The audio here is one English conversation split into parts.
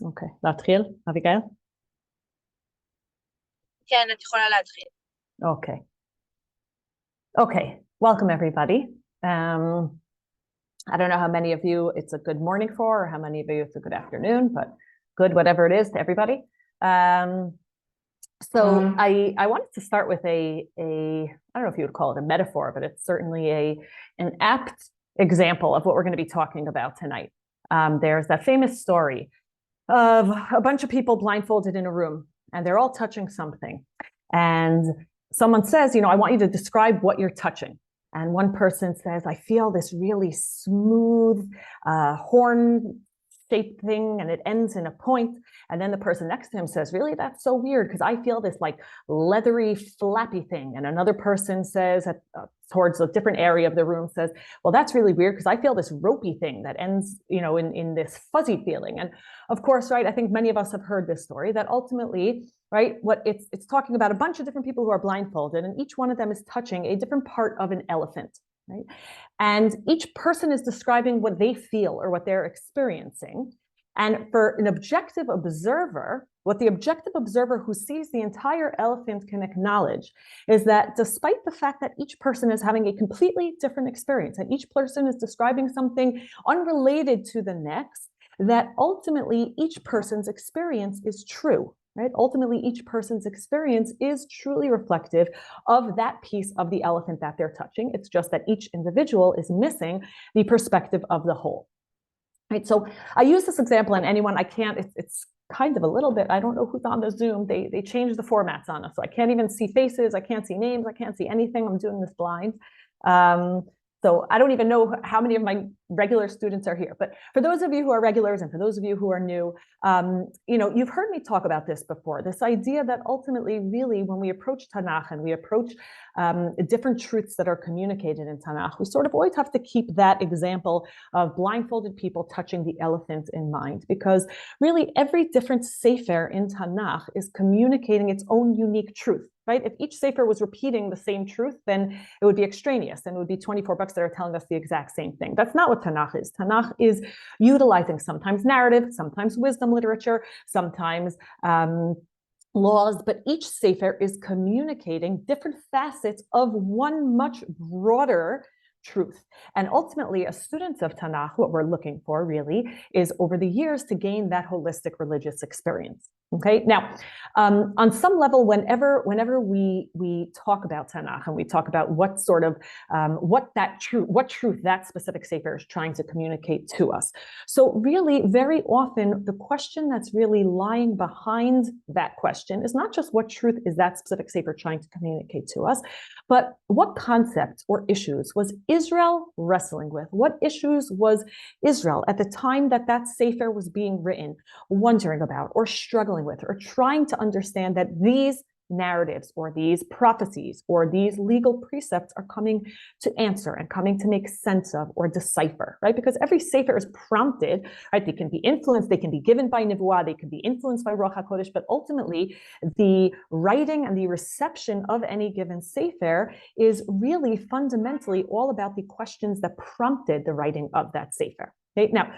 אוקיי, להתחיל, אביגיל? כן, את יכולה להתחיל. Okay. Okay, welcome everybody. I don't know how many of you it's a good morning for, or how many of you it's a good afternoon, but good whatever it is to everybody. So I wanted to start with a I don't know if you would call it a metaphor, but it's certainly an apt example of what we're going to be talking about tonight. There's that famous story of a bunch of people blindfolded in a room, and they're all touching something. And someone says, I want you to describe what you're touching. And one person says, I feel this really smooth horn-shaped thing, and it ends in a point. And then the person next to him says, really, that's so weird, because I feel this like leathery, flappy thing. And another person says, towards a different area of the room, says, well, that's really weird, because I feel this ropey thing that ends, in this fuzzy feeling. And of course, right, I think many of us have heard this story, that ultimately, right, what it's talking about a bunch of different people who are blindfolded, and each one of them is touching a different part of an elephant, right? And each person is describing what they feel or what they're experiencing. And for an objective observer, what the objective observer who sees the entire elephant can acknowledge is that despite the fact that each person is having a completely different experience, and each person is describing something unrelated to the next, that ultimately each person's experience is true. Right? Ultimately, each person's experience is truly reflective of that piece of the elephant that they're touching. It's just that each individual is missing the perspective of the whole. Right? So I use this example, and anyone, it's kind of a little bit, I don't know who's on the Zoom. They changed the formats on us. So I can't even see faces. I can't see names. I can't see anything. I'm doing this blind. So I don't even know how many of my regular students are here. But for those of you who are regulars, and for those of you who are new, you've heard me talk about this before, this idea that ultimately, really, when we approach Tanakh and we approach different truths that are communicated in Tanakh, we sort of always have to keep that example of blindfolded people touching the elephant in mind, because really every different sefer in Tanakh is communicating its own unique truth. Right? If each sefer was repeating the same truth, then it would be extraneous, and it would be 24 books that are telling us the exact same thing. That's not what Tanakh is. Tanakh is utilizing sometimes narrative, sometimes wisdom literature, sometimes laws, but each sefer is communicating different facets of one much broader truth. And ultimately, as students of Tanakh, what we're looking for really is over the years to gain that holistic religious experience. Okay. Now, on some level, whenever we talk about Tanakh and we talk about what sort of what truth that specific sefer is trying to communicate to us. So really, very often, the question that's really lying behind that question is not just what truth is that specific sefer trying to communicate to us, but what concepts or issues was Israel wrestling with? What issues was Israel at the time that sefer was being written, wondering about or struggling with, or trying to understand that these narratives or these prophecies or these legal precepts are coming to answer and coming to make sense of or decipher, right? Because every sefer is prompted, right? They can be influenced, they can be given by Nevuah, they can be influenced by Ruach HaKodesh, but ultimately the writing and the reception of any given sefer is really fundamentally all about the questions that prompted the writing of that sefer. Okay? Now,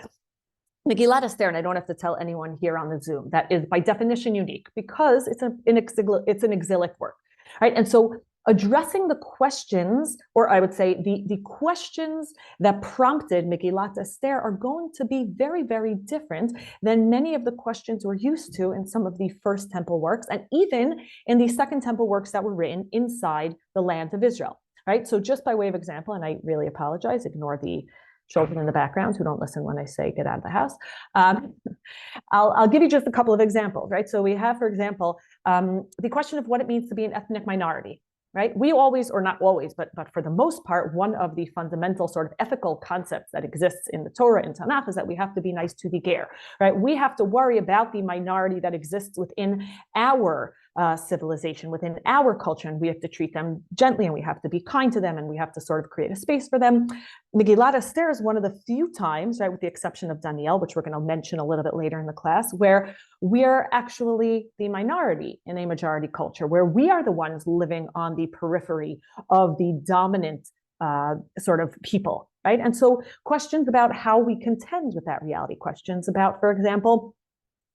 Megillat Esther, and I don't have to tell anyone here on the Zoom, that is by definition unique because it's an exilic work, right? And so addressing the questions, or I would say the questions that prompted Megillat Esther are going to be very, very different than many of the questions we're used to in some of the first temple works, and even in the second temple works that were written inside the land of Israel, right? So just by way of example, and I really apologize, ignore the children in the background who don't listen when I say get out of the house. I'll give you just a couple of examples, right? So we have, for example, the question of what it means to be an ethnic minority, right? We always, or not always, but for the most part, one of the fundamental sort of ethical concepts that exists in the Torah and Tanakh is that we have to be nice to the ger, right? We have to worry about the minority that exists within our civilization, within our culture, and we have to treat them gently, and we have to be kind to them, and we have to sort of create a space for them. Megillat Esther is one of the few times, right, with the exception of Daniel, which we're going to mention a little bit later in the class, where we're actually the minority in a majority culture, where we are the ones living on the periphery of the dominant sort of people, right? And so questions about how we contend with that reality, questions about, for example,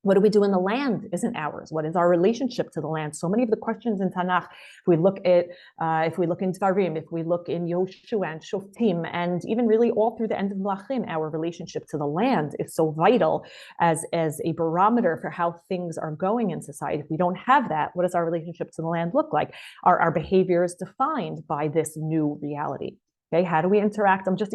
what do we do when the land isn't ours? What is our relationship to the land? So many of the questions in Tanakh, if we look in Dvarim, if we look in Yoshua and Shoftim, and even really all through the end of Melachim, our relationship to the land is so vital as a barometer for how things are going in society. If we don't have that, what does our relationship to the land look like? Are our behaviors defined by this new reality? Okay, how do we interact? I'm just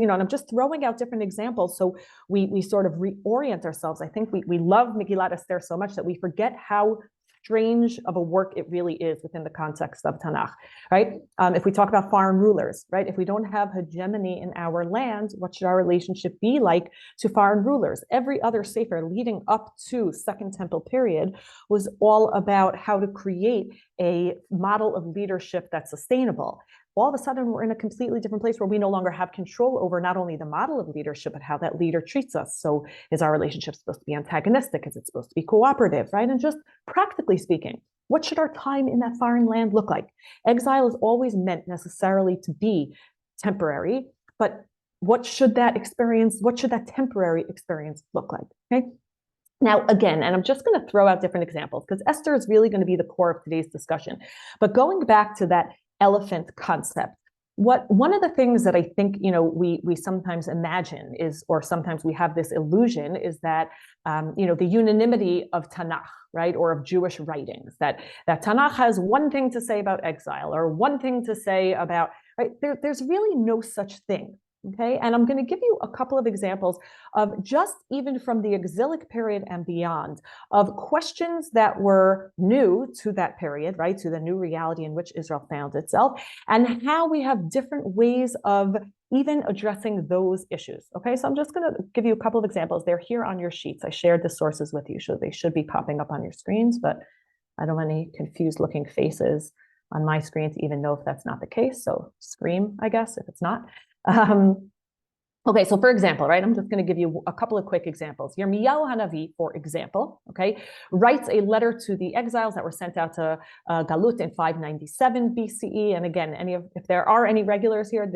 throwing out different examples so we sort of reorient ourselves. I think we love Megillat Esther so much that we forget how strange of a work it really is within the context of Tanakh, right? If we talk about foreign rulers, right? If we don't have hegemony in our land, what should our relationship be like to foreign rulers? Every other sefer leading up to Second Temple period was all about how to create a model of leadership that's sustainable. All of a sudden, we're in a completely different place where we no longer have control over not only the model of leadership, but how that leader treats us. So is our relationship supposed to be antagonistic? Is it supposed to be cooperative, right? And just practically speaking, what should our time in that foreign land look like? Exile is always meant necessarily to be temporary, but what should that temporary experience look like, okay? Now, again, and I'm just going to throw out different examples because Esther is really going to be the core of today's discussion. But going back to that elephant concept, one of the things that I think we sometimes imagine is, or sometimes we have this illusion, is that the unanimity of Tanakh, right, or of Jewish writings, that Tanakh has one thing to say about exile or one thing to say about, right? There's really no such thing. Okay, and I'm going to give you a couple of examples of just even from the exilic period and beyond of questions that were new to that period, right, to the new reality in which Israel found itself, and how we have different ways of even addressing those issues. Okay, so I'm just going to give you a couple of examples. They're here on your sheets. I shared the sources with you, so they should be popping up on your screens, but I don't want any confused looking faces on my screen to even know if that's not the case. So scream, I guess, if it's not. Okay, so for example, right, I'm just going to give you a couple of quick examples. Yirmiyahu Hanavi, for example, okay, writes a letter to the exiles that were sent out to Galut in 597 BCE. And again, if there are any regulars here,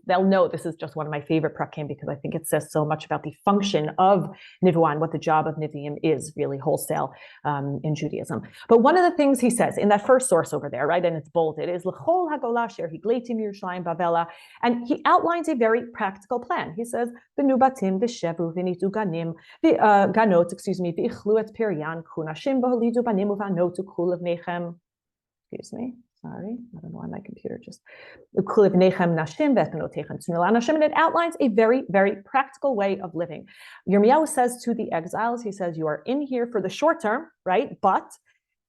they'll know this is just one of my favorite prakim because I think it says so much about the function of Nivuah and what the job of Nevi'im is really wholesale in Judaism. But one of the things he says in that first source over there, right, and it's bolded, is L'chol hagolah asher higleitim Yerushalayim Bavela, and he outlines a very practical plan. He says, "V'nu batim v'shevu v'nitu ganim ganot, v'ichlu et piryan kunashim v'holidu banim uvanot ukul levnechem." Excuse me, sorry, I don't know why my computer just ukul levnechem nashim v'etnotechem tzunila nashim, and it outlines a very, very practical way of living. Yirmiyahu says to the exiles, he says, "You are in here for the short term, right? But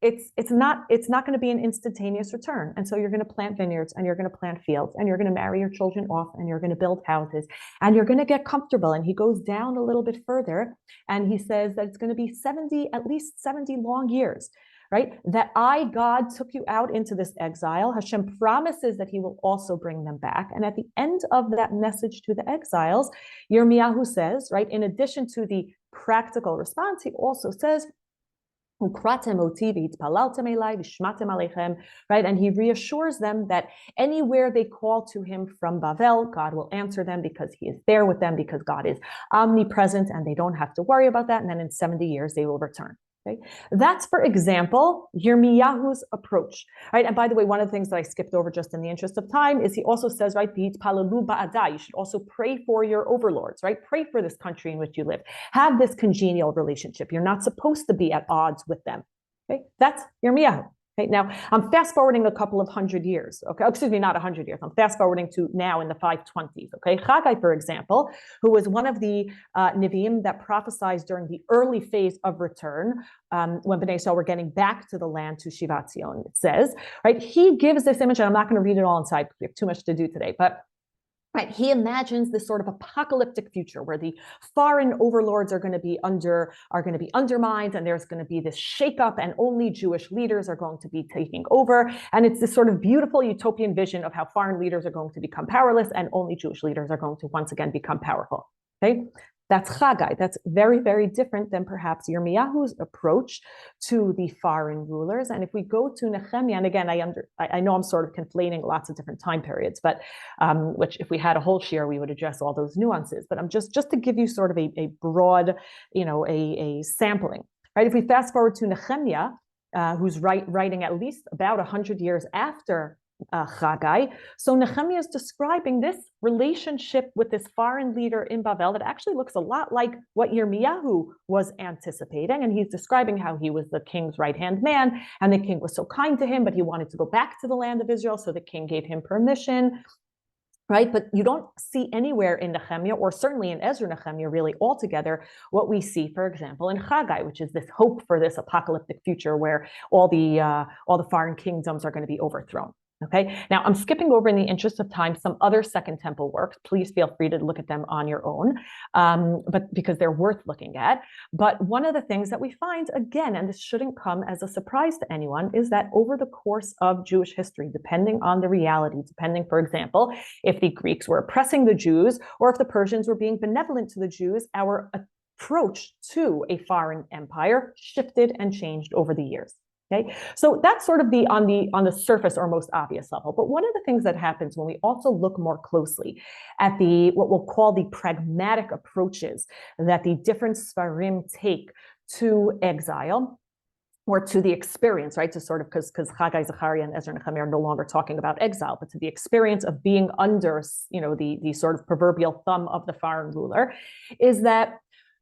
it's not going to be an instantaneous return. And so you're going to plant vineyards and you're going to plant fields and you're going to marry your children off and you're going to build houses and you're going to get comfortable." And he goes down a little bit further and he says that it's going to be at least 70 long years, right? That I, God, took you out into this exile. Hashem promises that he will also bring them back. And at the end of that message to the exiles, Yirmiyahu says, right, in addition to the practical response, he also says, right? And he reassures them that anywhere they call to him from Bavel, God will answer them because he is there with them, because God is omnipresent and they don't have to worry about that. And then in 70 years, they will return. Okay, that's, for example, Yirmiyahu's approach, right? And by the way, one of the things that I skipped over just in the interest of time is he also says, right, you should also pray for your overlords, right? Pray for this country in which you live. Have this congenial relationship. You're not supposed to be at odds with them. Okay, that's Yirmiyahu. Okay, now I'm fast forwarding a couple of hundred years. Okay, excuse me, not 100 years. I'm fast forwarding to now in the 520s. Okay, Haggai, for example, who was one of the Nevi'im that prophesied during the early phase of return, when Bnei Israel were getting back to the land, to Shivat Zion, it says, right? He gives this image, and I'm not going to read it all inside because we have too much to do today, but right, he imagines this sort of apocalyptic future where the foreign overlords are going to be undermined, and there's going to be this shakeup, and only Jewish leaders are going to be taking over. And it's this sort of beautiful utopian vision of how foreign leaders are going to become powerless, and only Jewish leaders are going to once again become powerful. Okay, That's Chagai. That's very, very different than perhaps Yirmiyahu's approach to the foreign rulers. And if we go to Nehemiah, and again, I know I'm sort of conflating lots of different time periods, but which if we had a whole shiur, we would address all those nuances. But I'm just to give you sort of a broad, a sampling, right? If we fast forward to Nehemiah, who's writing at least about 100 years after Chagai. So Nehemiah is describing this relationship with this foreign leader in Bavel that actually looks a lot like what Yirmiyahu was anticipating. And he's describing how he was the king's right-hand man, and the king was so kind to him, but he wanted to go back to the land of Israel, so the king gave him permission. Right, but you don't see anywhere in Nehemiah, or certainly in Ezra Nehemiah, really altogether, what we see, for example, in Chagai, which is this hope for this apocalyptic future where all the foreign kingdoms are going to be overthrown. Okay, now I'm skipping over in the interest of time some other Second Temple works. Please feel free to look at them on your own, but because they're worth looking at. But one of the things that we find, again, and this shouldn't come as a surprise to anyone, is that over the course of Jewish history, depending on the reality, depending, for example, if the Greeks were oppressing the Jews or if the Persians were being benevolent to the Jews, our approach to a foreign empire shifted and changed over the years. Okay, so that's sort of on the surface or most obvious level. But one of the things that happens when we also look more closely at what we'll call the pragmatic approaches that the different Sfarim take to exile, or to the experience, right? To sort of, because Chagai, Zechariah, and Ezra Nehemiah are no longer talking about exile, but to the experience of being under, the sort of proverbial thumb of the foreign ruler, is that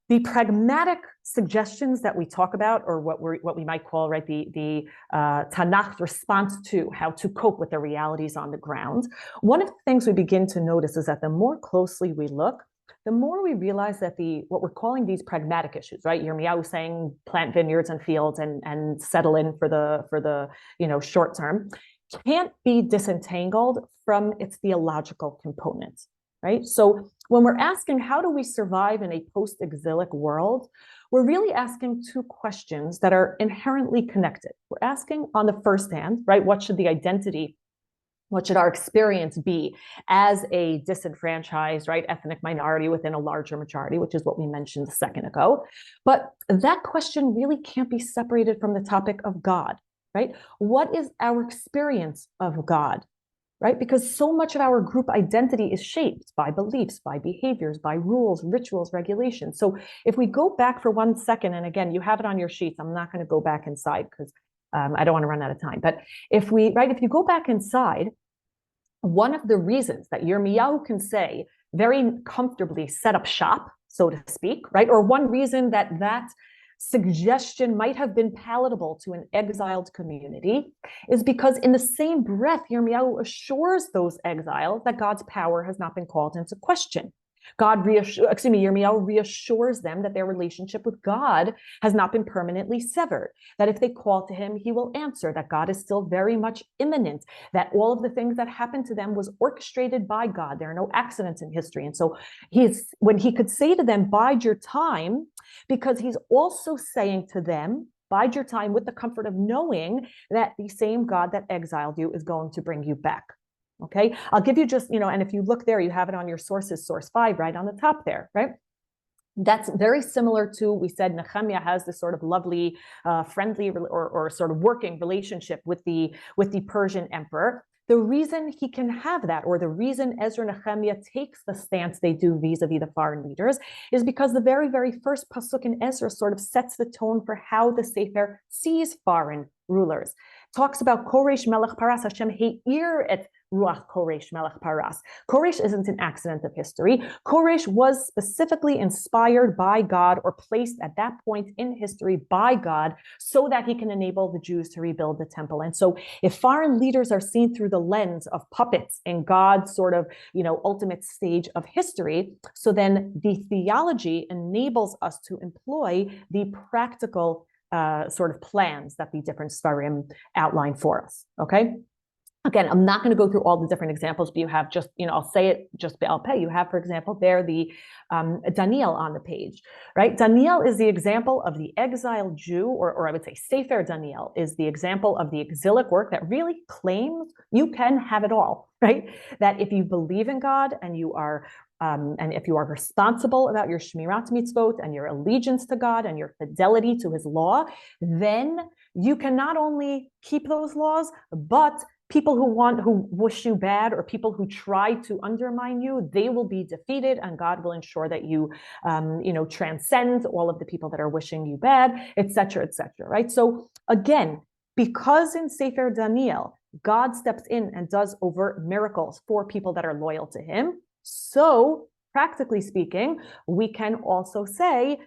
the pragmatic suggestions that we talk about, or what we might call, right, the Tanakh response to how to cope with the realities on the ground. One of the things we begin to notice is that the more closely we look, the more we realize that what we're calling these pragmatic issues, right? Yirmiyahu saying plant vineyards and fields and settle in for the short term, can't be disentangled from its theological components, right? So when we're asking how do we survive in a post-exilic world, we're really asking two questions that are inherently connected. We're asking on the first hand, right, what should our experience be as a disenfranchised, right, ethnic minority within a larger majority, which is what we mentioned a second ago. But that question really can't be separated from the topic of God, right? What is our experience of God, right? Because so much of our group identity is shaped by beliefs, by behaviors, by rules, rituals, regulations. So if we go back for 1 second, and again, you have it on your sheets, I'm not going to go back inside because I don't want to run out of time. But if you go back inside, one of the reasons that Yirmiyahu can say very comfortably set up shop, so to speak, right? Or one reason that suggestion might have been palatable to an exiled community is because in the same breath, Yirmiyahu assures those exiles that God's power has not been called into question. Yirmiyahu reassures them that their relationship with God has not been permanently severed, that if they call to him, he will answer, that God is still very much immanent, that all of the things that happened to them was orchestrated by God. There are no accidents in history. And so when he could say to them, bide your time, because he's also saying to them, bide your time with the comfort of knowing that the same God that exiled you is going to bring you back. Okay, I'll give you just, and if you look there, you have it on your sources, source 5, right on the top there, right? That's very similar to, we said Nehemiah has this sort of lovely, friendly or sort of working relationship with the Persian emperor. The reason he can have that, or the reason Ezra and Nehemiah takes the stance they do vis-a-vis the foreign leaders, is because the very, very first pasuk in Ezra sort of sets the tone for how the Sefer sees foreign rulers. Talks about Koresh Melech Paras, Hashem He'ir et Ruach Koresh Melech Paras. Koresh isn't an accident of history. Koresh was specifically inspired by God, or placed at that point in history by God, so that he can enable the Jews to rebuild the temple. And so if foreign leaders are seen through the lens of puppets in God's sort of, ultimate stage of history, so then the theology enables us to employ the practical sort of plans that the different Sfarim outline for us, okay? Again, I'm not going to go through all the different examples, but you have just, I'll say it just Be'al-Peh. You have, for example, there the Daniel on the page, right? Daniel is the example of the exiled Jew, or I would say Sefer Daniel is the example of the exilic work that really claims you can have it all, right? That if you believe in God and you are and if you are responsible about your shmirat mitzvot and your allegiance to God and your fidelity to his law, then you can not only keep those laws, but people who wish you bad or people who try to undermine you, they will be defeated, and God will ensure that you, transcend all of the people that are wishing you bad, etc., etc. Right? So again, because in Sefer Daniel, God steps in and does overt miracles for people that are loyal to him. So practically speaking, we can also say,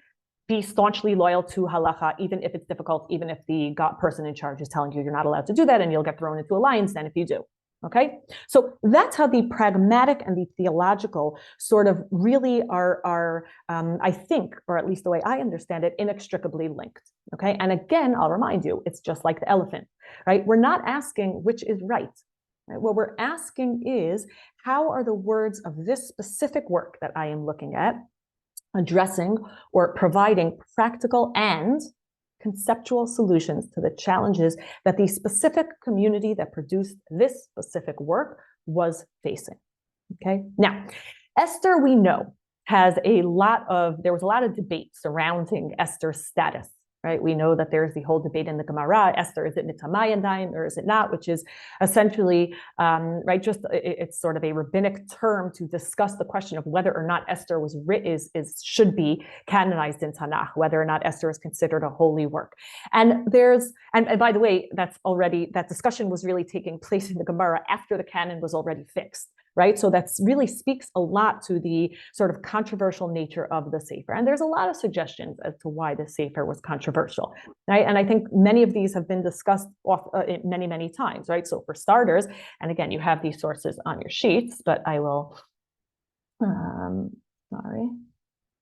be staunchly loyal to halacha, even if it's difficult, even if the person in charge is telling you you're not allowed to do that and you'll get thrown into a lion's den if you do. Okay, so that's how the pragmatic and the theological sort of really are I think, or at least the way I understand it, inextricably linked. Okay, and again, I'll remind you, it's just like the elephant, right? We're not asking which is right. Right? What we're asking is, how are the words of this specific work that I am looking at addressing or providing practical and conceptual solutions to the challenges that the specific community that produced this specific work was facing. Okay, now Esther, we know, there was a lot of debate surrounding Esther's status. Right? We know that there's the whole debate in the Gemara, Esther, is it Nitamayandayim or is it not, which is essentially, it's sort of a rabbinic term to discuss the question of whether or not Esther should be canonized in Tanakh, whether or not Esther is considered a holy work. And by the way, that discussion was really taking place in the Gemara after the canon was already fixed. Right, so that really speaks a lot to the sort of controversial nature of the Sefer. And there's a lot of suggestions as to why the Sefer was controversial, right? And I think many of these have been discussed many, many times, right? So for starters, and again, you have these sources on your sheets, but I will, sorry.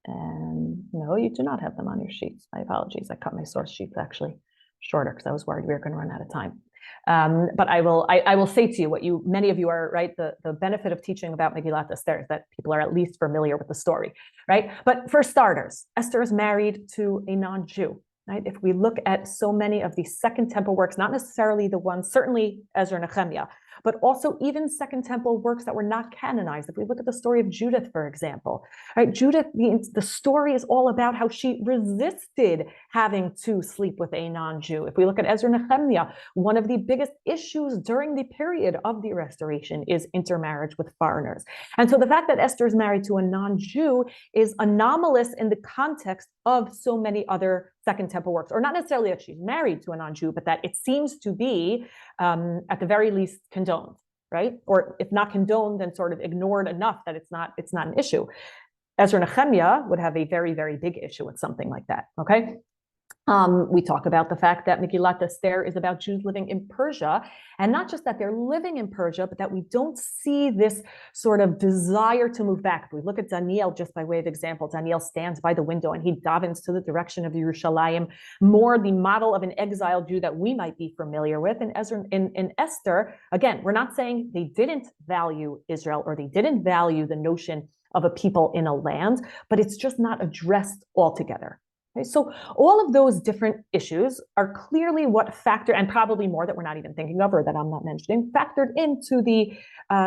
And no, you do not have them on your sheets. My apologies. I cut my source sheets actually shorter because I was worried we were going to run out of time. But I will say to you many of you are, right, the benefit of teaching about Megillat Esther is that people are at least familiar with the story, right? But for starters, Esther is married to a non-Jew, right? If we look at so many of the Second Temple works, not necessarily the ones, certainly Ezra and Nehemiah, but also even Second Temple works that were not canonized. If we look at the story of Judith, for example, right? Judith, the story is all about how she resisted having to sleep with a non-Jew. If we look at Ezra and Nehemiah, one of the biggest issues during the period of the restoration is intermarriage with foreigners. And so the fact that Esther is married to a non-Jew is anomalous in the context of so many other Second Temple works, or not necessarily that she's married to a non-Jew, but that it seems to be, at the very least, condoned, right? Or if not condoned, then sort of ignored enough that it's not an issue. Ezra and Nehemiah would have a very, very big issue with something like that, okay? We talk about the fact that Megillat Esther is about Jews living in Persia, and not just that they're living in Persia, but that we don't see this sort of desire to move back. If we look at Daniel, just by way of example, Daniel stands by the window and he davens to the direction of Yerushalayim, more the model of an exiled Jew that we might be familiar with. And in Esther, again, we're not saying they didn't value Israel or they didn't value the notion of a people in a land, but it's just not addressed altogether. Okay, so all of those different issues are clearly what factor, and probably more that we're not even thinking of or that I'm not mentioning, factored into the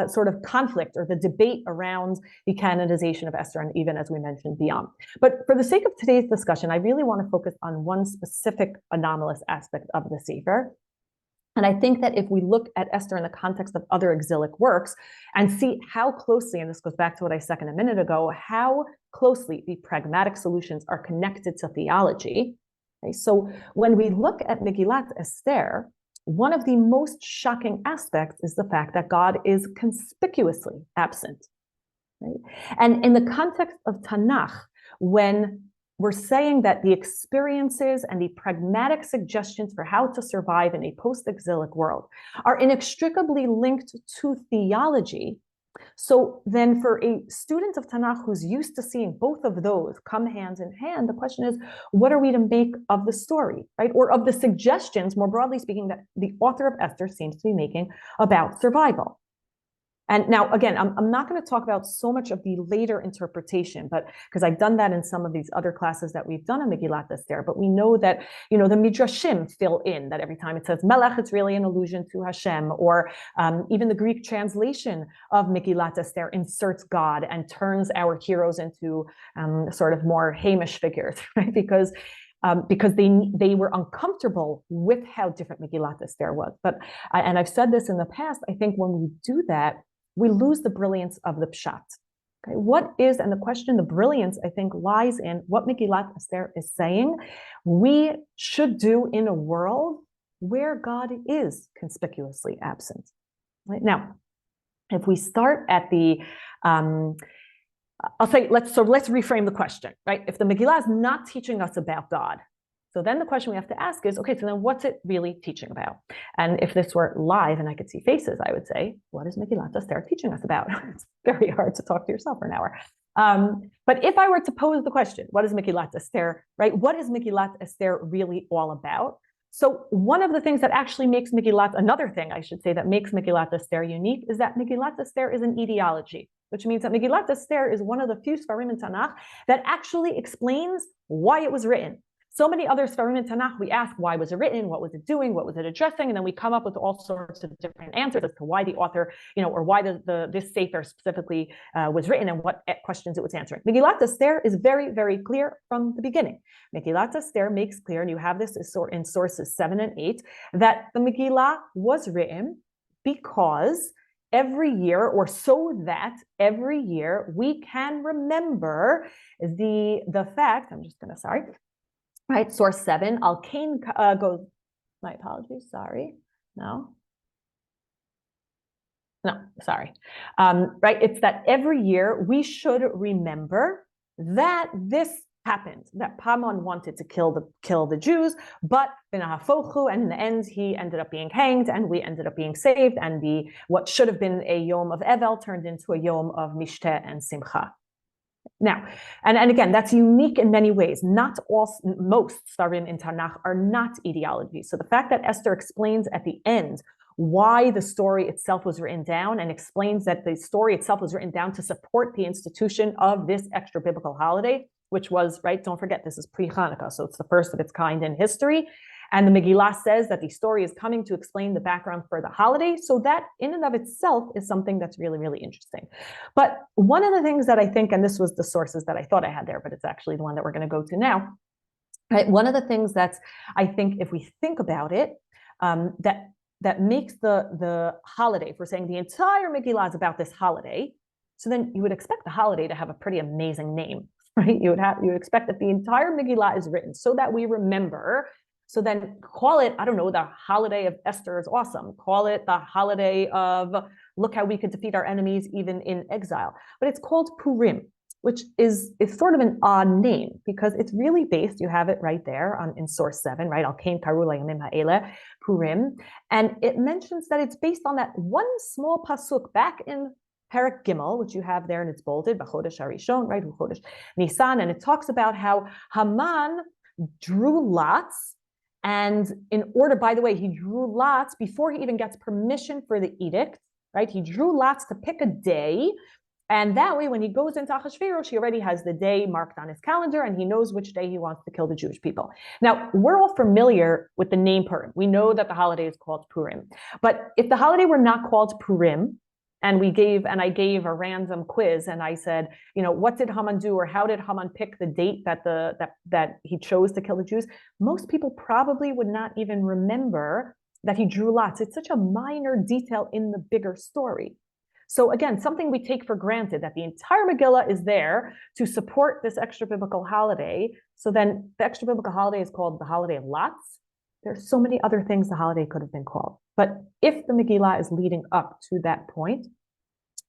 sort of conflict or the debate around the canonization of Esther, and even, as we mentioned, beyond. But for the sake of today's discussion, I really want to focus on one specific anomalous aspect of the Sefer. And I think that if we look at Esther in the context of other exilic works and see how closely, and this goes back to what I said a minute ago, how closely the pragmatic solutions are connected to theology. Okay, so when we look at Megillat Esther, one of the most shocking aspects is the fact that God is conspicuously absent. Right? And in the context of Tanakh, when we're saying that the experiences and the pragmatic suggestions for how to survive in a post-exilic world are inextricably linked to theology. So then for a student of Tanakh who's used to seeing both of those come hand in hand, the question is, what are we to make of the story, right? Or of the suggestions, more broadly speaking, that the author of Esther seems to be making about survival. And now, again, I'm not going to talk about so much of the later interpretation, but because I've done that in some of these other classes that we've done on Megillat Esther. But we know that, the Midrashim fill in that every time it says Melech, it's really an allusion to Hashem, or even the Greek translation of Megillat Esther inserts God and turns our heroes into sort of more Hamish figures, right? Because they were uncomfortable with how different Megillat Esther was. And I've said this in the past, I think when we do that, we lose the brilliance of the pshat. Okay, and the question, the brilliance, I think, lies in what Megillat Esther is saying we should do in a world where God is conspicuously absent. Right? Now, if we start at the, let's reframe the question, right? If the Megillah is not teaching us about God, so then the question we have to ask is, okay, so then what's it really teaching about? And if this were live and I could see faces, I would say, what is Megillat Esther teaching us about? It's very hard to talk to yourself for an hour. But if I were to pose the question, what is Megillat Esther, right? What is Megillat Esther really all about? So one of the things that actually makes another thing I should say that makes Megillat Esther unique is that Megillat Esther is an ideology, which means that Megillat Esther is one of the few Sfarim in Tanakh that actually explains why it was written. So many other Sfarim in Tanakh, we ask why was it written, what was it doing, what was it addressing, and then we come up with all sorts of different answers as to why the author, or why this Sefer specifically was written and what questions it was answering. Megillat Esther is very, very clear from the beginning. Megillat Esther makes clear, and you have this in sources 7 and 8, that the Megillah was written because every year, or so that every year we can remember the fact, right, source 7, Al-Kain goes, my apologies, sorry, right, it's that every year we should remember that this happened, that Haman wanted to kill the Jews, but and in the end he ended up being hanged and we ended up being saved, and what should have been a Yom of Evel turned into a Yom of Mishteh and Simcha. Now, and again, that's unique in many ways. Most Sfarim in Tanakh are not ideologies. So the fact that Esther explains at the end why the story itself was written down, and explains that the story itself was written down to support the institution of this extra biblical holiday, which was, right, don't forget, this is pre-Hanukkah, so it's the first of its kind in history. And the Megillah says that the story is coming to explain the background for the holiday. So that in and of itself is something that's really, really interesting. But one of the things that I think, and this was the sources that I thought I had there, but it's actually the one that we're going to go to now. Right? One of the things that's, I think, if we think about it, that makes the holiday, if we're saying the entire Megillah is about this holiday, so then you would expect the holiday to have a pretty amazing name, right? You would expect that the entire Megillah is written so that we remember. So then call it, I don't know, the holiday of Esther is awesome. Call it the holiday of look how we could defeat our enemies even in exile. But it's called Purim, which is sort of an odd name because it's really based, you have it right there in source 7, right? Al-Kain Karu Layamim Ha'ele, Purim. And it mentions that it's based on that one small pasuk back in Perek Gimel, which you have there and it's bolded, B'chodesh Harishon, right? B'chodesh Nisan. And it talks about how Haman drew lots. And in order, by the way, he drew lots before he even gets permission for the edict, right? He drew lots to pick a day. And that way, when he goes into Achashverosh, he already has the day marked on his calendar and he knows which day he wants to kill the Jewish people. Now, we're all familiar with the name Purim. We know that the holiday is called Purim. But if the holiday were not called Purim, and I gave a random quiz and I said, what did Haman do, or how did Haman pick the date that he chose to kill the Jews? Most people probably would not even remember that he drew lots. It's such a minor detail in the bigger story. So again, something we take for granted, that the entire Megillah is there to support this extra biblical holiday. So then the extra biblical holiday is called the holiday of lots. There's so many other things the holiday could have been called. But if the Megillah is leading up to that point,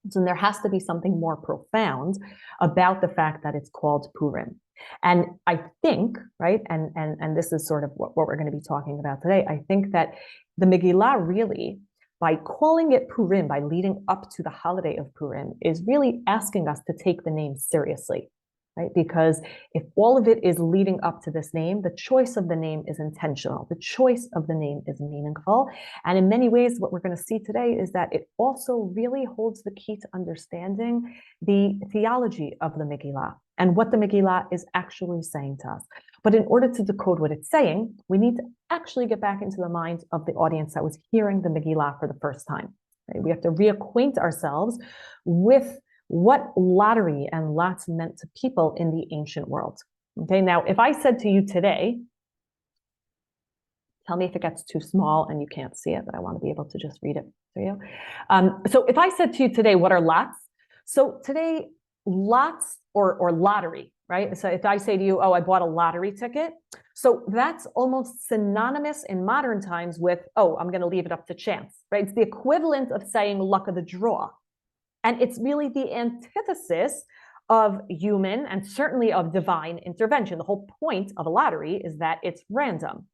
then there has to be something more profound about the fact that it's called Purim. And I think, right, and this is sort of what we're going to be talking about today, I think that the Megillah really, by calling it Purim, by leading up to the holiday of Purim, is really asking us to take the name seriously. right? Because if all of it is leading up to this name, the choice of the name is intentional. The choice of the name is meaningful. And in many ways, what we're going to see today is that it also really holds the key to understanding the theology of the Megillah and what the Megillah is actually saying to us. But in order to decode what it's saying, we need to actually get back into the mind of the audience that was hearing the Megillah for the first time. Right? We have to reacquaint ourselves with what lottery and lots meant to people in the ancient world. Okay, now if I said to you today, tell me if it gets too small and you can't see it, but I want to be able to just read it to you. So if I said to you today, what are lots? So today, lots or lottery, right? So if I say to you, oh, I bought a lottery ticket. So that's almost synonymous in modern times with, oh, I'm going to leave it up to chance, right? It's the equivalent of saying luck of the draw. And it's really the antithesis of human and certainly of divine intervention. The whole point of a lottery is that it's random.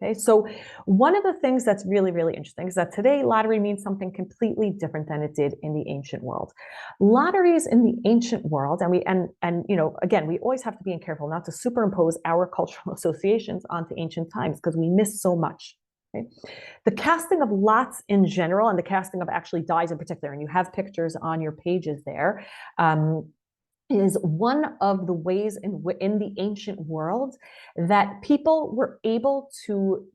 Okay, so one of the things that's really, really interesting is that today lottery means something completely different than it did in the ancient world. Lotteries in the ancient world, and you know, again, we always have to be careful not to superimpose our cultural associations onto ancient times because we miss so much. Okay? The casting of lots in general and the casting of actually dice in particular, and you have pictures on your pages there, is one of the ways in the ancient world that people were able to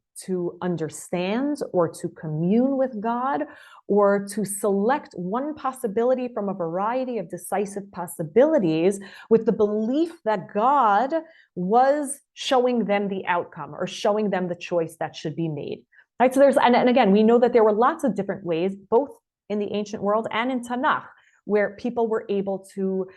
understand or to commune with God or to select one possibility from a variety of decisive possibilities with the belief that God was showing them the outcome or showing them the choice that should be made. Right? So and again, we know that there were lots of different ways, both in the ancient world and in Tanakh, where people were able to,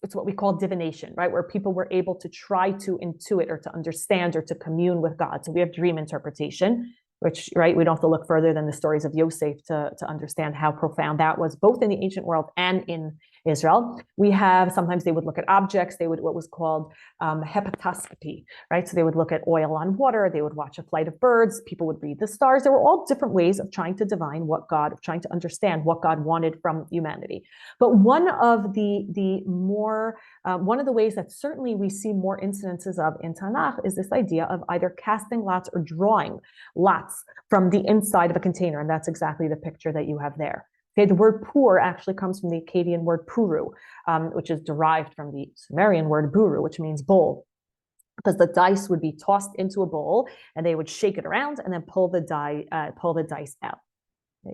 it's what we call divination, right? Where people were able to try to intuit or to understand or to commune with God. So we have dream interpretation, which, right, we don't have to look further than the stories of Yosef to understand how profound that was, both in the ancient world and in Israel. We have, sometimes they would look at objects, they would, what was called hepatoscopy, right? So they would look at oil on water, they would watch a flight of birds, people would read the stars. There were all different ways of trying to divine what God, of trying to understand what God wanted from humanity. But one of the more, one of the ways that certainly we see more incidences of in Tanakh is this idea of either casting lots or drawing lots from the inside of a container. And that's exactly the picture that you have there. Okay, the word pur actually comes from the Akkadian word puru, which is derived from the Sumerian word buru, which means bowl. Because the dice would be tossed into a bowl and they would shake it around and then pull the dice out.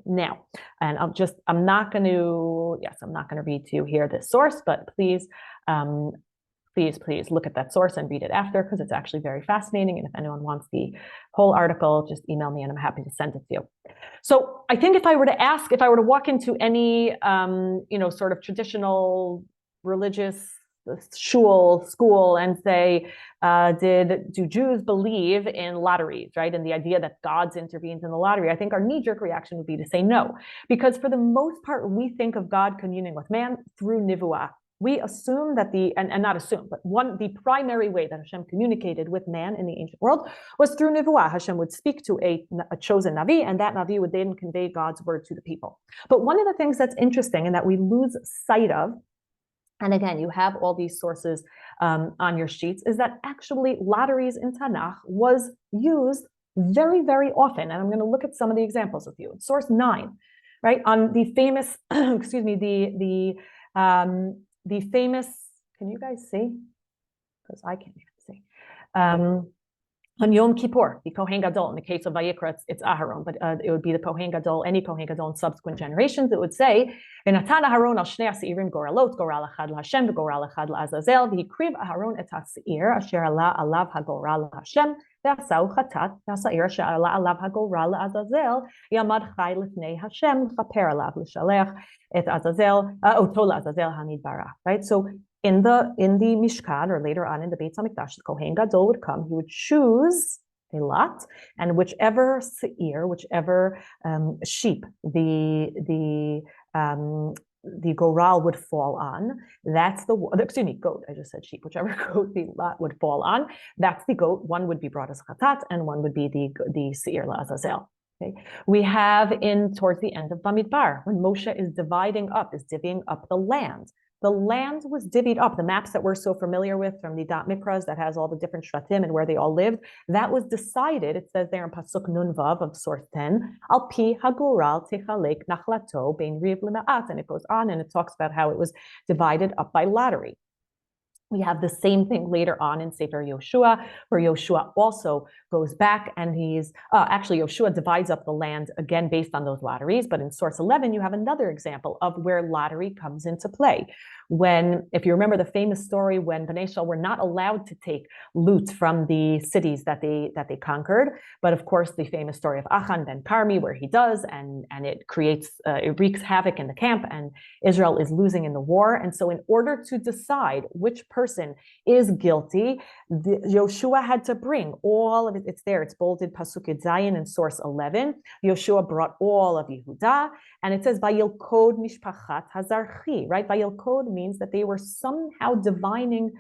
Now, and I'm not going to read to you here this source, but please look at that source and read it after because it's actually very fascinating. And if anyone wants the whole article, just email me and I'm happy to send it to you. So I think if I were to walk into any, sort of traditional religious school and say, do Jews believe in lotteries, right? And the idea that God's intervened in the lottery, I think our knee-jerk reaction would be to say no. Because for the most part, we think of God communing with man through nivuah. We assume that the primary way that Hashem communicated with man in the ancient world was through nivuah. Hashem would speak to a chosen navi, and that navi would then convey God's word to the people. But one of the things that's interesting and that we lose sight of, and again, you have all these sources on your sheets, is that actually lotteries in Tanakh was used very, very often. And I'm going to look at some of the examples with you. Source 9, right? On the famous, the famous, can you guys see? Because I can't even see. On Yom Kippur, the Kohen Gadol, in the case of Vayikra, it's Aharon, but it would be the Kohen Gadol, any Kohen Gadol in subsequent generations. It would say, "V'natan Aharon al shnei ha'seirim goralot, goral echad laHashem, v'goral echad la'Azazel, v'hikriv Aharon et ha'seir asher ala alav hagoral laHashem, v'asau chatat, v'ha'seir asher ala alav hagoral la'Azazel, yamad chai lifnei Hashem, chaper alav l'shalech et Azazel, oto la'Azazel hamidbarah." Right? So in the Mishkan, or later on in the Beit HaMikdash, the Kohen Gadol would come, he would choose a lot, and whichever seir, whichever sheep the goral would fall on, that's goat, I just said sheep, whichever goat the lot would fall on, that's the goat. One would be brought as chatat, and one would be the seir la'Azazel. Okay. We have towards the end of Bamidbar, when Moshe is divvying up the land, the land was divvied up. The maps that we're so familiar with from the Dot Mikras that has all the different shvatim and where they all lived, that was decided, it says there in Pasuk Nun Vav of source 10, Al Pi Hagoral Techalek Nachlato Bein Riv Lema'at, and it goes on and it talks about how it was divided up by lottery. We have the same thing later on in Sefer Yoshua, where Yoshua also goes back and actually Yoshua divides up the land again based on those lotteries. But in source 11, you have another example of where lottery comes into play. When, if you remember the famous story when Bnei Israel were not allowed to take loot from the cities that they conquered, but of course the famous story of Achan ben Carmi, where he does, and it wreaks havoc in the camp, and Israel is losing in the war. And so in order to decide which person is guilty, Yoshua had to bring all of it. It's there, it's bolded, Pasuk Zayin in source 11. Yoshua brought all of Yehuda, and it says, Vayilkod mishpachat hazarchi, right? Vayilkod means that they were somehow divining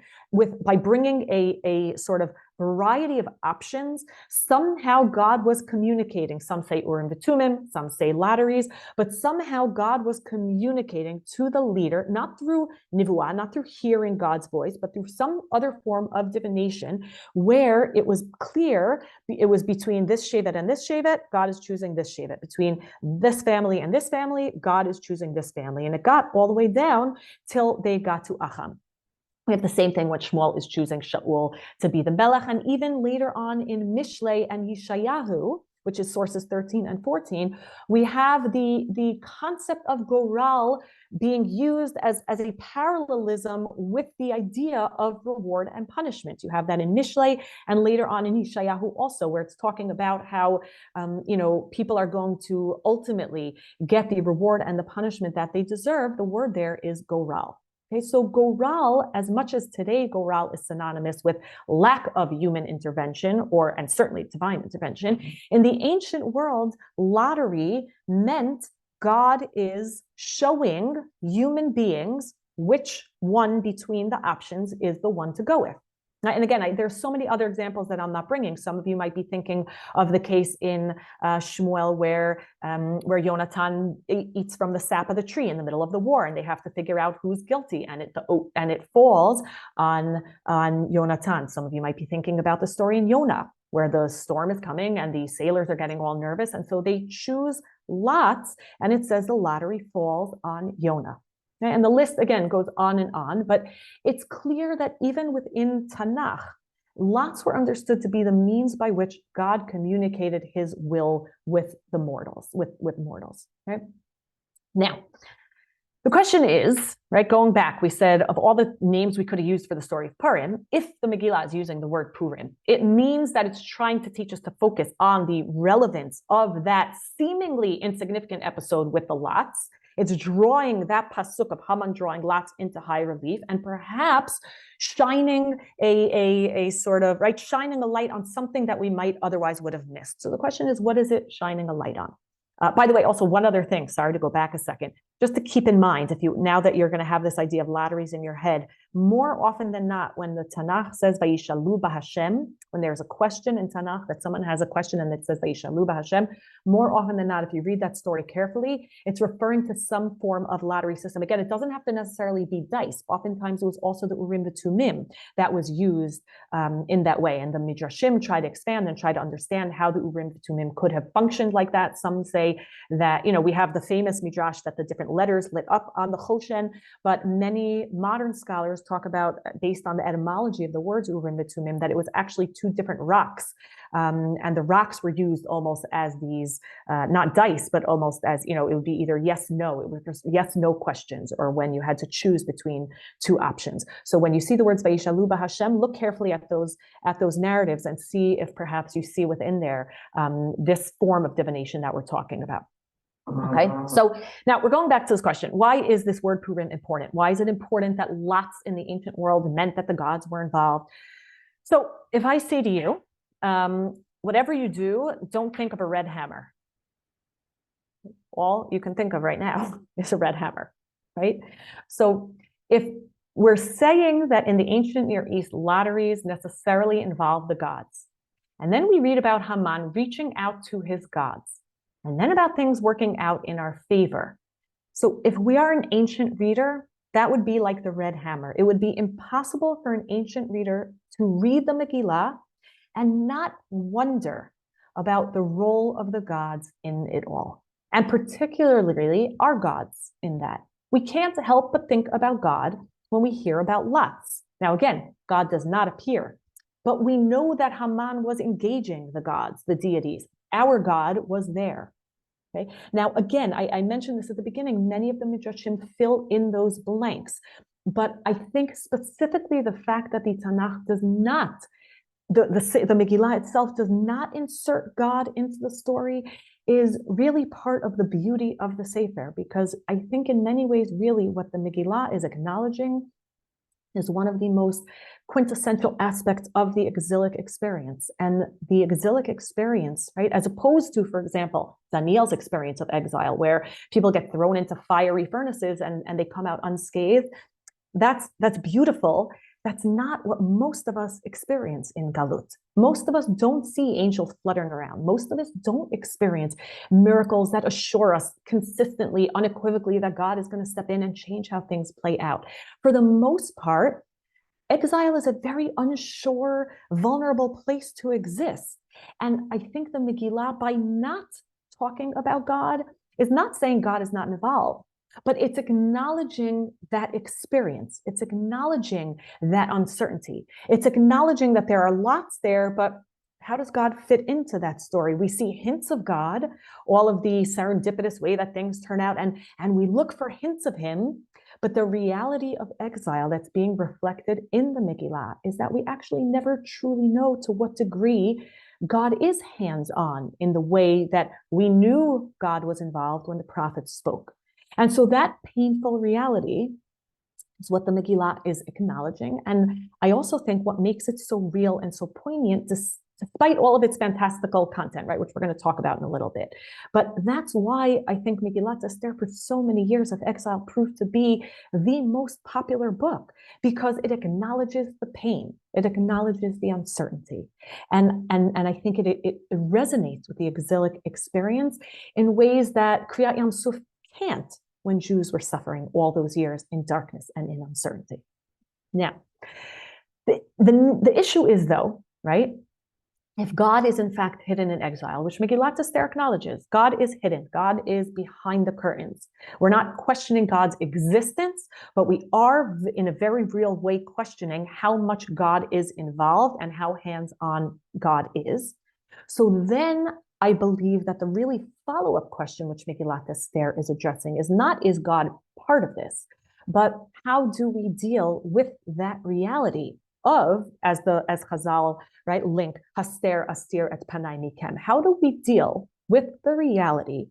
by bringing a sort of variety of options. Somehow God was communicating. Some say Urim v'Tumim, some say lotteries, but somehow God was communicating to the leader, not through nivuah, not through hearing God's voice, but through some other form of divination where it was clear it was between this shevet and this shevet, God is choosing this shevet. Between this family and this family, God is choosing this family. And it got all the way down till they got to Acham. We have the same thing when Shmuel is choosing Shaul to be the Melech, and even later on in Mishlei and Yeshayahu, which is sources 13 and 14, we have the concept of Goral being used as a parallelism with the idea of reward and punishment. You have that in Mishlei and later on in Yeshayahu also, where it's talking about how people are going to ultimately get the reward and the punishment that they deserve. The word there is Goral. Okay, so Goral, as much as today Goral is synonymous with lack of human intervention and certainly divine intervention, in the ancient world, lottery meant God is showing human beings which one between the options is the one to go with. And again, there's so many other examples that I'm not bringing. Some of you might be thinking of the case in Shmuel where Yonatan eats from the sap of the tree in the middle of the war, and they have to figure out who's guilty, and it falls on Yonatan. Some of you might be thinking about the story in Yonah, where the storm is coming and the sailors are getting all nervous, and so they choose lots, and it says the lottery falls on Yonah. And the list, again, goes on, but it's clear that even within Tanakh, lots were understood to be the means by which God communicated his will with the mortals, with mortals, right? Now, the question is, right, going back, we said of all the names we could have used for the story of Purim, if the Megillah is using the word Purim, it means that it's trying to teach us to focus on the relevance of that seemingly insignificant episode with the lots. It's drawing that pasuk of Haman drawing lots into high relief, and perhaps shining a sort of, right, shining a light on something that we might otherwise would have missed. So the question is, what is it shining a light on? By the way, also one other thing, sorry to go back a second, just to keep in mind, now that you're going to have this idea of lotteries in your head, more often than not, when the Tanakh says Vayishalu b'Hashem, when there's a question in Tanakh that someone has a question and it says Vayishalu b'Hashem, more often than not, if you read that story carefully, it's referring to some form of lottery system. Again, it doesn't have to necessarily be dice. Oftentimes it was also the Urim v'Tumim that was used in that way. And the Midrashim try to expand and try to understand how the Urim v'Tumim could have functioned like that. Some say that, we have the famous Midrash that the different letters lit up on the Choshen, but many modern scholars talk about, based on the etymology of the words Urim v'Tumim, that it was actually two different rocks. And the rocks were used almost as these, not dice, but almost as, it would be either yes, no, it was just yes, no questions, or when you had to choose between two options. So when you see the words Vayishalu b'Hashem, look carefully at those narratives and see if perhaps you see within there this form of divination that we're talking about. Okay, so now we're going back to this question. Why is this word Purim important? Why is it important that lots in the ancient world meant that the gods were involved? So if I say to you, whatever you do, don't think of a red hammer. All you can think of right now is a red hammer, right? So if we're saying that in the ancient Near East, lotteries necessarily involve the gods, and then we read about Haman reaching out to his gods, and then about things working out in our favor. So if we are an ancient reader, That would be like the red hammer. It would be impossible for an ancient reader to read the Megillah and not wonder about the role of the gods in it all, and particularly our gods in that. We can't help but think about God when we hear about lots. Now, again, God does not appear, but we know that Haman was engaging the gods, the deities. Our God was there. Okay. Now, again, I mentioned this at the beginning, many of the Midrashim fill in those blanks, but I think specifically the fact that the Tanakh does not, the Megillah itself does not insert God into the story is really part of the beauty of the Sefer, because I think in many ways, really what the Megillah is acknowledging is one of the most quintessential aspects of the exilic experience. And the exilic experience, right, as opposed to, for example, Daniel's experience of exile, where people get thrown into fiery furnaces and they come out unscathed, that's beautiful. That's not what most of us experience in Galut. Most of us don't see angels fluttering around. Most of us don't experience miracles that assure us consistently, unequivocally, that God is going to step in and change how things play out. For the most part, exile is a very unsure, vulnerable place to exist. And I think the Megillah, by not talking about God, is not saying God is not involved, but it's acknowledging that experience. It's acknowledging that uncertainty. It's acknowledging that there are lots there, but how does God fit into that story? We see hints of God, all of the serendipitous way that things turn out, and we look for hints of him, but the reality of exile that's being reflected in the Megillah is that we actually never truly know to what degree God is hands-on in the way that we knew God was involved when the prophets spoke. And so that painful reality is what the Megillah is acknowledging. And I also think what makes it so real and so poignant, despite all of its fantastical content, right, which we're going to talk about in a little bit. But that's why I think Megillat Esther, for so many years of exile, proved to be the most popular book, because it acknowledges the pain, it acknowledges the uncertainty, and I think it resonates with the exilic experience in ways that Kriyat Yam Suf can't, when Jews were suffering all those years in darkness and in uncertainty. Now, the issue is, though, right, if God is in fact hidden in exile, which Megillat Esther acknowledges, God is hidden, God is behind the curtains. We're not questioning God's existence, but we are in a very real way questioning how much God is involved and how hands-on God is. So then I believe that the really follow-up question which Megillat Esther is addressing is not, is God part of this, but how do we deal with that reality of, as Chazal, right, link, Haster Astir et Panai Mikem. How do we deal with the reality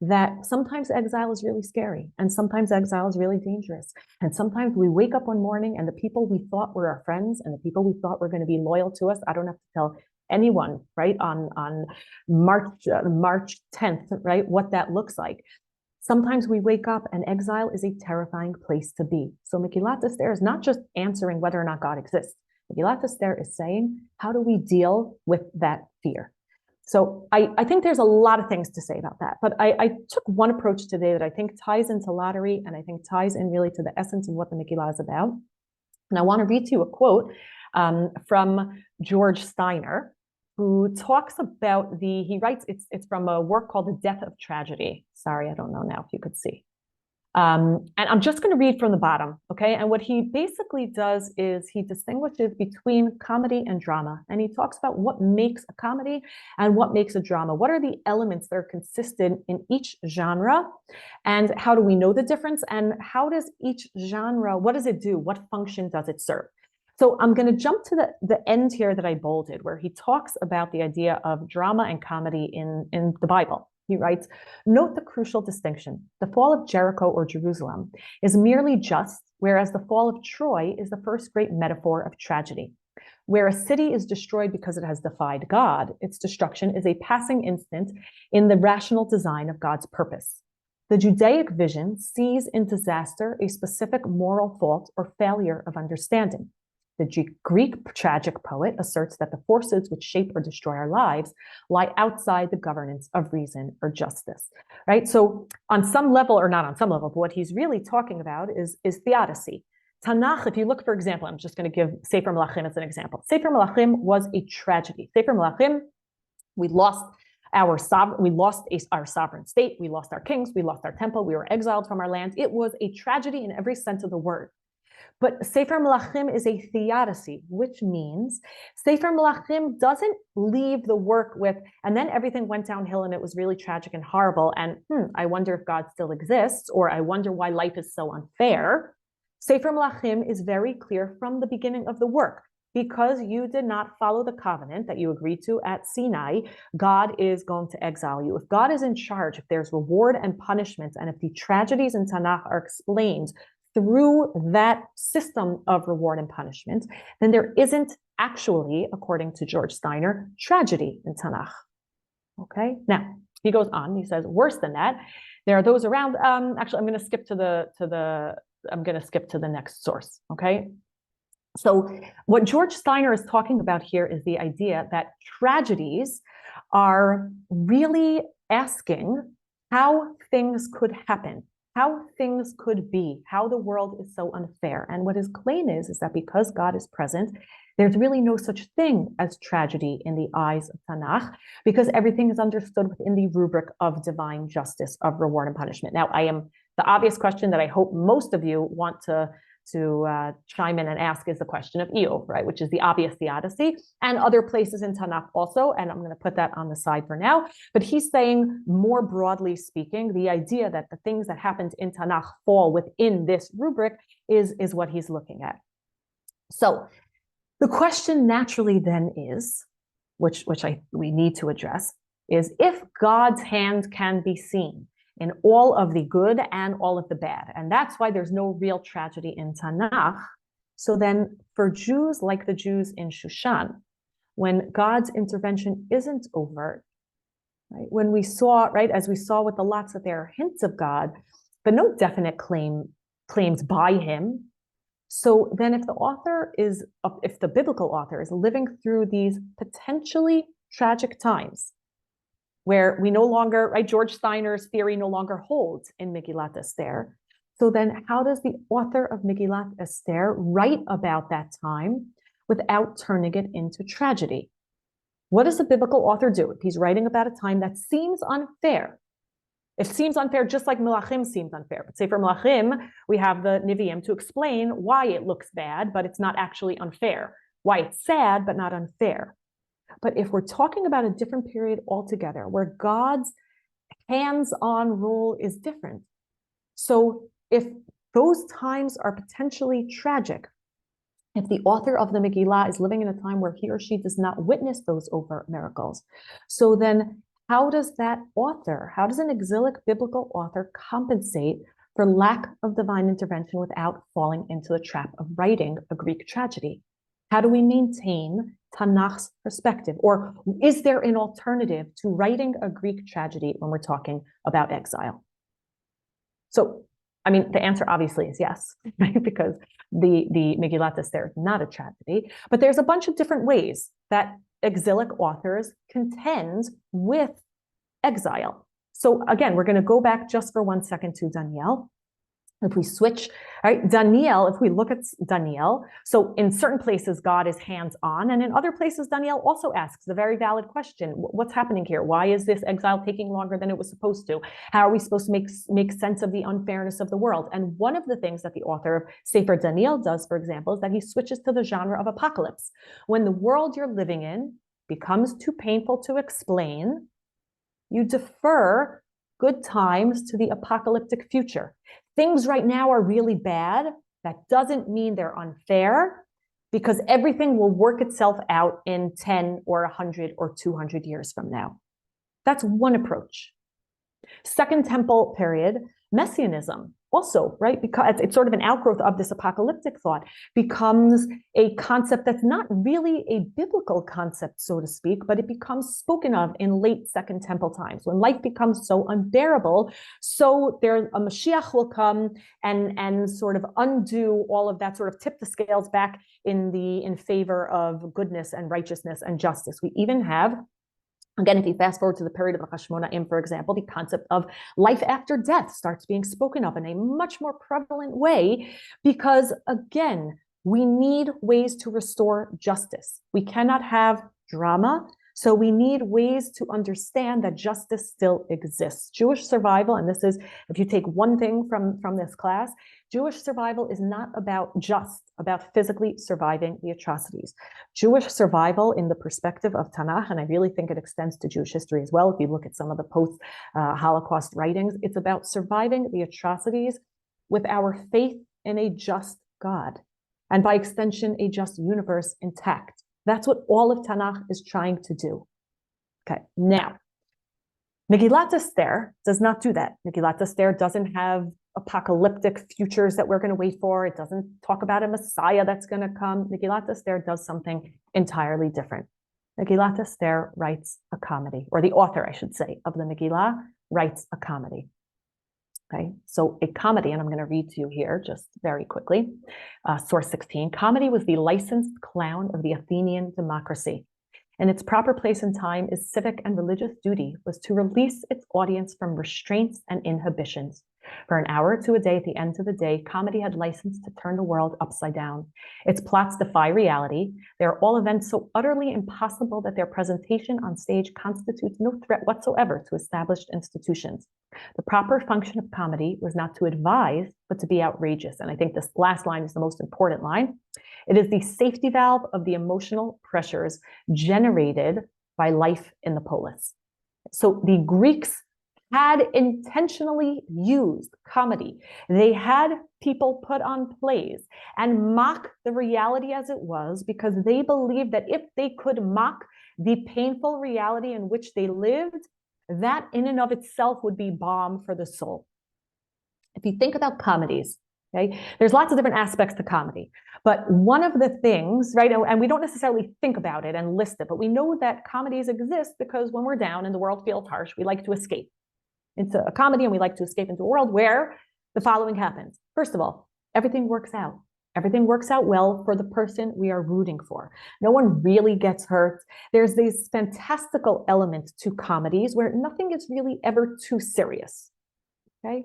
that sometimes exile is really scary, and sometimes exile is really dangerous, and sometimes we wake up one morning and the people we thought were our friends and the people we thought were going to be loyal to us, I don't have to tell anyone, right, on March 10th, right, what that looks like. Sometimes we wake up and exile is a terrifying place to be. So Megillat Esther is not just answering whether or not God exists. Megillat Esther is saying, how do we deal with that fear? So I think there's a lot of things to say about that, but I took one approach today that I think ties into lottery, and I think ties in really to the essence of what the Megillah is about. And I want to read to you a quote from George Steiner, who talks about he writes, it's from a work called The Death of Tragedy. Sorry, I don't know now if you could see. And I'm just going to read from the bottom, okay? And what he basically does is he distinguishes between comedy and drama. And he talks about what makes a comedy and what makes a drama. What are the elements that are consistent in each genre? And how do we know the difference? And how does each genre, what does it do? What function does it serve? So I'm going to jump to the end here that I bolded, where he talks about the idea of drama and comedy in the Bible. He writes, note the crucial distinction. The fall of Jericho or Jerusalem is merely just, whereas the fall of Troy is the first great metaphor of tragedy. Where a city is destroyed because it has defied God, its destruction is a passing instant in the rational design of God's purpose. The Judaic vision sees in disaster a specific moral fault or failure of understanding. The Greek tragic poet asserts that the forces which shape or destroy our lives lie outside the governance of reason or justice, right? So on some level, or not on some level, but what he's really talking about is theodicy. Tanakh, if you look, for example, I'm just going to give Sefer Melachim as an example. Sefer Melachim was a tragedy. Sefer Melachim, we lost our sovereign state, we lost our kings, we lost our temple, we were exiled from our land. It was a tragedy in every sense of the word. But Sefer Melachim is a theodicy, which means Sefer Melachim doesn't leave the work with, and then everything went downhill and it was really tragic and horrible, and I wonder if God still exists, or I wonder why life is so unfair. Sefer Melachim is very clear from the beginning of the work. Because you did not follow the covenant that you agreed to at Sinai, God is going to exile you. If God is in charge, if there's reward and punishment, and if the tragedies in Tanakh are explained through that system of reward and punishment, then there isn't actually, according to George Steiner, tragedy in Tanakh. Okay? Now, he goes on, he says, worse than that, there are those around, actually, I'm going to skip to the next source, okay? So what George Steiner is talking about here is the idea that tragedies are really asking how things could happen, how things could be, how the world is so unfair. And what his claim is that because God is present, there's really no such thing as tragedy in the eyes of Tanakh, because everything is understood within the rubric of divine justice, of reward and punishment. Now, the obvious question that I hope most of you want to chime in and ask is the question of Eov, right, which is the obvious theodicy, and other places in Tanakh also, and I'm going to put that on the side for now. But he's saying, more broadly speaking, the idea that the things that happened in Tanakh fall within this rubric is what he's looking at. So the question naturally then is, which we need to address, is if God's hand can be seen in all of the good and all of the bad. And that's why there's no real tragedy in Tanakh. So then for Jews like the Jews in Shushan, when God's intervention isn't overt, right, when we saw, right, as we saw with the lots, that there are hints of God, but no definite claims by him. So then if the biblical author is living through these potentially tragic times, where we no longer, right, George Steiner's theory no longer holds in Megillat Esther. So then how does the author of Megillat Esther write about that time without turning it into tragedy? What does the biblical author do if he's writing about a time that seems unfair? It seems unfair just like Melachim seems unfair. But say for Melachim, we have the Nevi'im to explain why it looks bad, but it's not actually unfair. Why it's sad, but not unfair. But if we're talking about a different period altogether, where God's hands-on role is different, so if those times are potentially tragic, if the author of the Megillah is living in a time where he or she does not witness those overt miracles, so then how does an exilic biblical author compensate for lack of divine intervention without falling into the trap of writing a Greek tragedy? How do we maintain Tanakh's perspective? Or is there an alternative to writing a Greek tragedy when we're talking about exile? So, I mean, the answer obviously is yes, right? Because the Megillat Esther is not a tragedy, but there's a bunch of different ways that exilic authors contend with exile. So again, we're going to go back just for 1 second to Daniel. If we switch, right, Daniel, if we look at Daniel, so in certain places, God is hands-on, and in other places, Daniel also asks the very valid question, what's happening here? Why is this exile taking longer than it was supposed to? How are we supposed to make sense of the unfairness of the world? And one of the things that the author of Sefer Daniel does, for example, is that he switches to the genre of apocalypse. When the world you're living in becomes too painful to explain, you defer good times to the apocalyptic future. Things right now are really bad. That doesn't mean they're unfair, because everything will work itself out in 10 or 100 or 200 years from now. That's one approach. Second Temple period, Messianism also, right, because it's sort of an outgrowth of this apocalyptic thought, becomes a concept that's not really a biblical concept, so to speak, but it becomes spoken of in late Second Temple times. When life becomes so unbearable, so there a Mashiach will come and sort of undo all of that, sort of tip the scales back in favor of goodness and righteousness and justice. We even have, again, if you fast forward to the period of the Hashmonaim, for example, the concept of life after death starts being spoken of in a much more prevalent way because, again, we need ways to restore justice. We cannot have drama, so we need ways to understand that justice still exists. Jewish survival, and this is, if you take one thing from this class, Jewish survival is not about physically surviving the atrocities. Jewish survival in the perspective of Tanakh, and I really think it extends to Jewish history as well, if you look at some of the post-Holocaust writings, it's about surviving the atrocities with our faith in a just God, and by extension, a just universe intact. That's what all of Tanakh is trying to do. Okay, now, Megillat Esther does not do that. Megillat Esther doesn't have apocalyptic futures that we're going to wait for. It doesn't talk about a Messiah that's going to come. Megillat Esther does something entirely different. Megillat Esther writes a comedy, or the author, I should say, of the Megillah writes a comedy. Okay, so a comedy, and I'm going to read to you here just very quickly. Source 16, comedy was the licensed clown of the Athenian democracy. And its proper place and time is civic and religious duty was to release its audience from restraints and inhibitions. For an hour or two a day at the end of the day, comedy had license to turn the world upside down. Its plots defy reality. They are all events so utterly impossible that their presentation on stage constitutes no threat whatsoever to established institutions. The proper function of comedy was not to advise, but to be outrageous. And I think this last line is the most important line. It is the safety valve of the emotional pressures generated by life in the polis. So the Greeks had intentionally used comedy. They had people put on plays and mock the reality as it was because they believed that if they could mock the painful reality in which they lived, that in and of itself would be balm for the soul. If you think about comedies, okay, there's lots of different aspects to comedy, but one of the things, right, and we don't necessarily think about it and list it, but we know that comedies exist because when we're down and the world feels harsh, we like to escape into a comedy, and we like to escape into a world where the following happens. First of all, everything works out. Everything works out well for the person we are rooting for. No one really gets hurt. There's this fantastical element to comedies where nothing is really ever too serious, okay?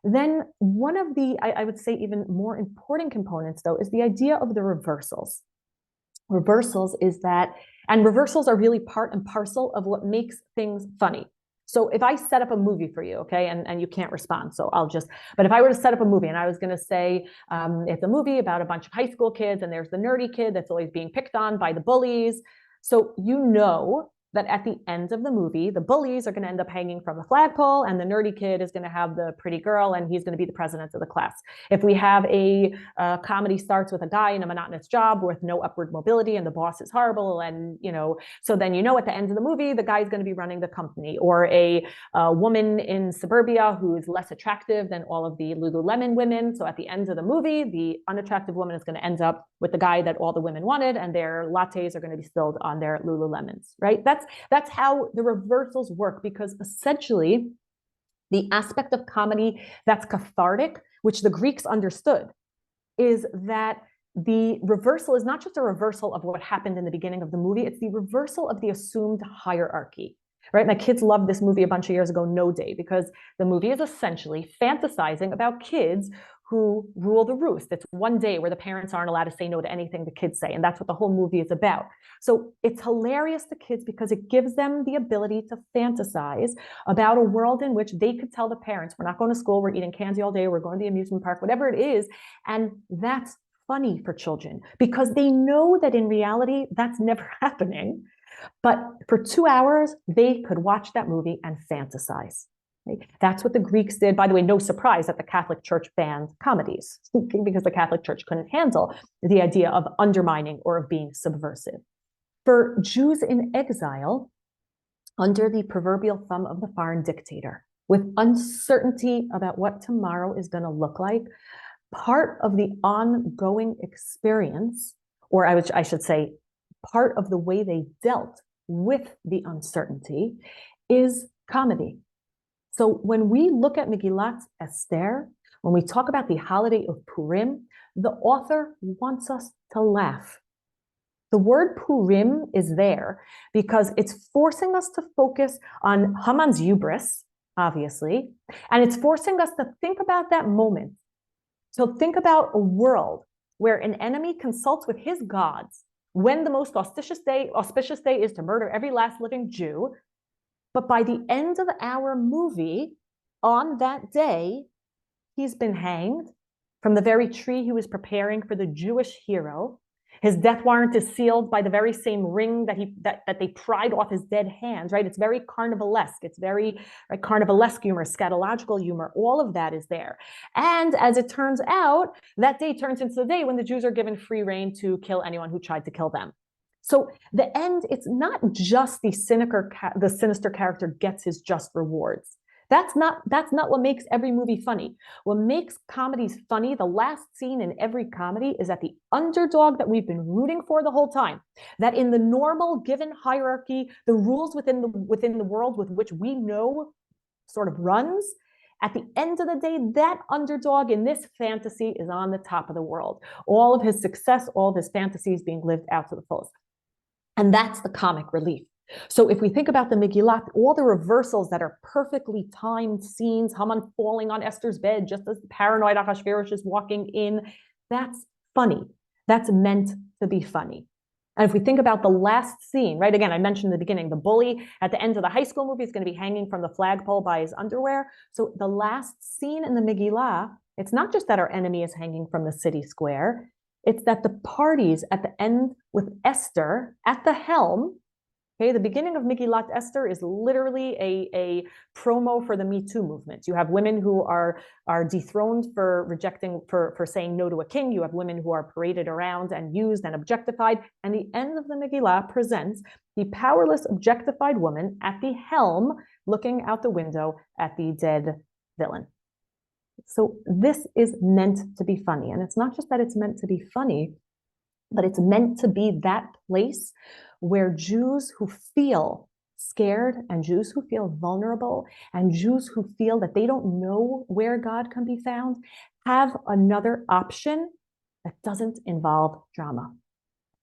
Then one of the, I would say even more important components though, is the idea of the reversals. Reversals is that, and reversals are really part and parcel of what makes things funny. So if I set up a movie for you, okay, and you can't respond, so but if I were to set up a movie and I was going to say, it's a movie about a bunch of high school kids and there's the nerdy kid that's always being picked on by the bullies. So you know that at the end of the movie, the bullies are going to end up hanging from the flagpole and the nerdy kid is going to have the pretty girl and he's going to be the president of the class. If we have a comedy starts with a guy in a monotonous job with no upward mobility and the boss is horrible and, so then at the end of the movie, the guy's going to be running the company, or a woman in suburbia who is less attractive than all of the Lululemon women. So at the end of the movie, the unattractive woman is going to end up with the guy that all the women wanted and their lattes are going to be spilled on their Lululemons, right? That's how the reversals work, because essentially the aspect of comedy that's cathartic, which the Greeks understood, is that the reversal is not just a reversal of what happened in the beginning of the movie, it's the reversal of the assumed hierarchy, right? My kids loved this movie a bunch of years ago, No Day, because the movie is essentially fantasizing about kids who rule the roost. It's one day where the parents aren't allowed to say no to anything the kids say. And that's what the whole movie is about. So it's hilarious to kids because it gives them the ability to fantasize about a world in which they could tell the parents, we're not going to school, we're eating candy all day, we're going to the amusement park, whatever it is. And that's funny for children because they know that in reality, that's never happening. But for 2 hours, they could watch that movie and fantasize. That's what the Greeks did. By the way, no surprise that the Catholic Church banned comedies because the Catholic Church couldn't handle the idea of undermining or of being subversive. For Jews in exile, under the proverbial thumb of the foreign dictator, with uncertainty about what tomorrow is going to look like, part of the ongoing experience, or I should say, part of the way they dealt with the uncertainty is comedy. So when we look at Megillat Esther, when we talk about the holiday of Purim, the author wants us to laugh. The word Purim is there because it's forcing us to focus on Haman's hubris, obviously, and it's forcing us to think about that moment. So think about a world where an enemy consults with his gods when the most auspicious day is to murder every last living Jew. But by the end of our movie, on that day, he's been hanged from the very tree he was preparing for the Jewish hero. His death warrant is sealed by the very same ring that they pried off his dead hands, right? It's very carnivalesque. It's very carnivalesque humor, scatological humor. All of that is there. And as it turns out, that day turns into the day when the Jews are given free rein to kill anyone who tried to kill them. So the end, it's not just the sinister character gets his just rewards. That's not what makes every movie funny. What makes comedies funny, the last scene in every comedy is that the underdog that we've been rooting for the whole time, that in the normal given hierarchy, the rules within the world with which we know sort of runs, at the end of the day, that underdog in this fantasy is on the top of the world. All of his success, all of his fantasies being lived out to the fullest. And that's the comic relief. So if we think about the Megillah, all the reversals that are perfectly timed scenes, Haman falling on Esther's bed just as the paranoid Ahasuerus is walking in, that's funny. That's meant to be funny. And if we think about the last scene, right, again, I mentioned in the beginning, the bully at the end of the high school movie is going to be hanging from the flagpole by his underwear. So the last scene in the Megillah, it's not just that our enemy is hanging from the city square, it's that the parties at the end with Esther at the helm. Okay, the beginning of Megillat Esther is literally a promo for the Me Too movement. You have women who are dethroned for rejecting, for saying no to a king. You have women who are paraded around and used and objectified. And the end of the Megillah presents the powerless, objectified woman at the helm, looking out the window at the dead villain. So this is meant to be funny. And it's not just that it's meant to be funny, but it's meant to be that place where Jews who feel scared and Jews who feel vulnerable and Jews who feel that they don't know where God can be found have another option that doesn't involve drama.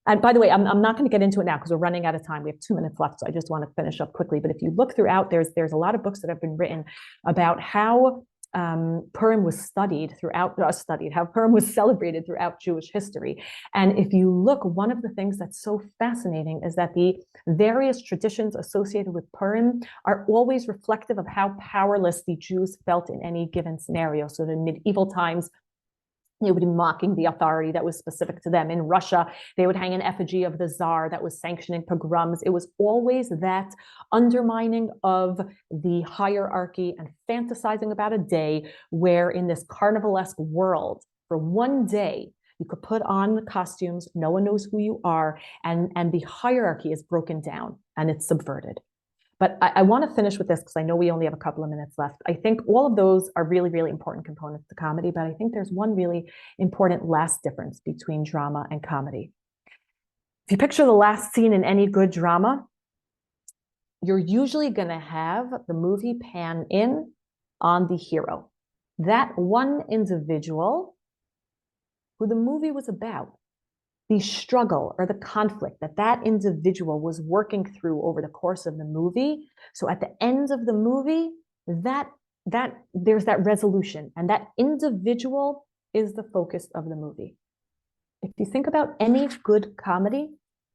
And by the way, I'm not going to get into it now because we're running out of time. We have 2 minutes left, so I just want to finish up quickly. But if you look throughout, there's a lot of books that have been written about how Purim was how Purim was celebrated throughout Jewish history. And if you look, one of the things that's so fascinating is that the various traditions associated with Purim are always reflective of how powerless the Jews felt in any given scenario. So in medieval times, they would be mocking the authority that was specific to them. In Russia, they would hang an effigy of the Tsar that was sanctioning pogroms. It was always that undermining of the hierarchy and fantasizing about a day where in this carnivalesque world, for one day, you could put on the costumes, no one knows who you are, and the hierarchy is broken down and it's subverted. But I want to finish with this because I know we only have a couple of minutes left. I think all of those are really, really important components to comedy, but I think there's one really important last difference between drama and comedy. If you picture the last scene in any good drama, you're usually going to have the movie pan in on the hero, that one individual who the movie was about. The struggle or the conflict that individual was working through over the course of the movie. So at the end of the movie, that there's that resolution, and that individual is the focus of the movie. If you think about any good comedy,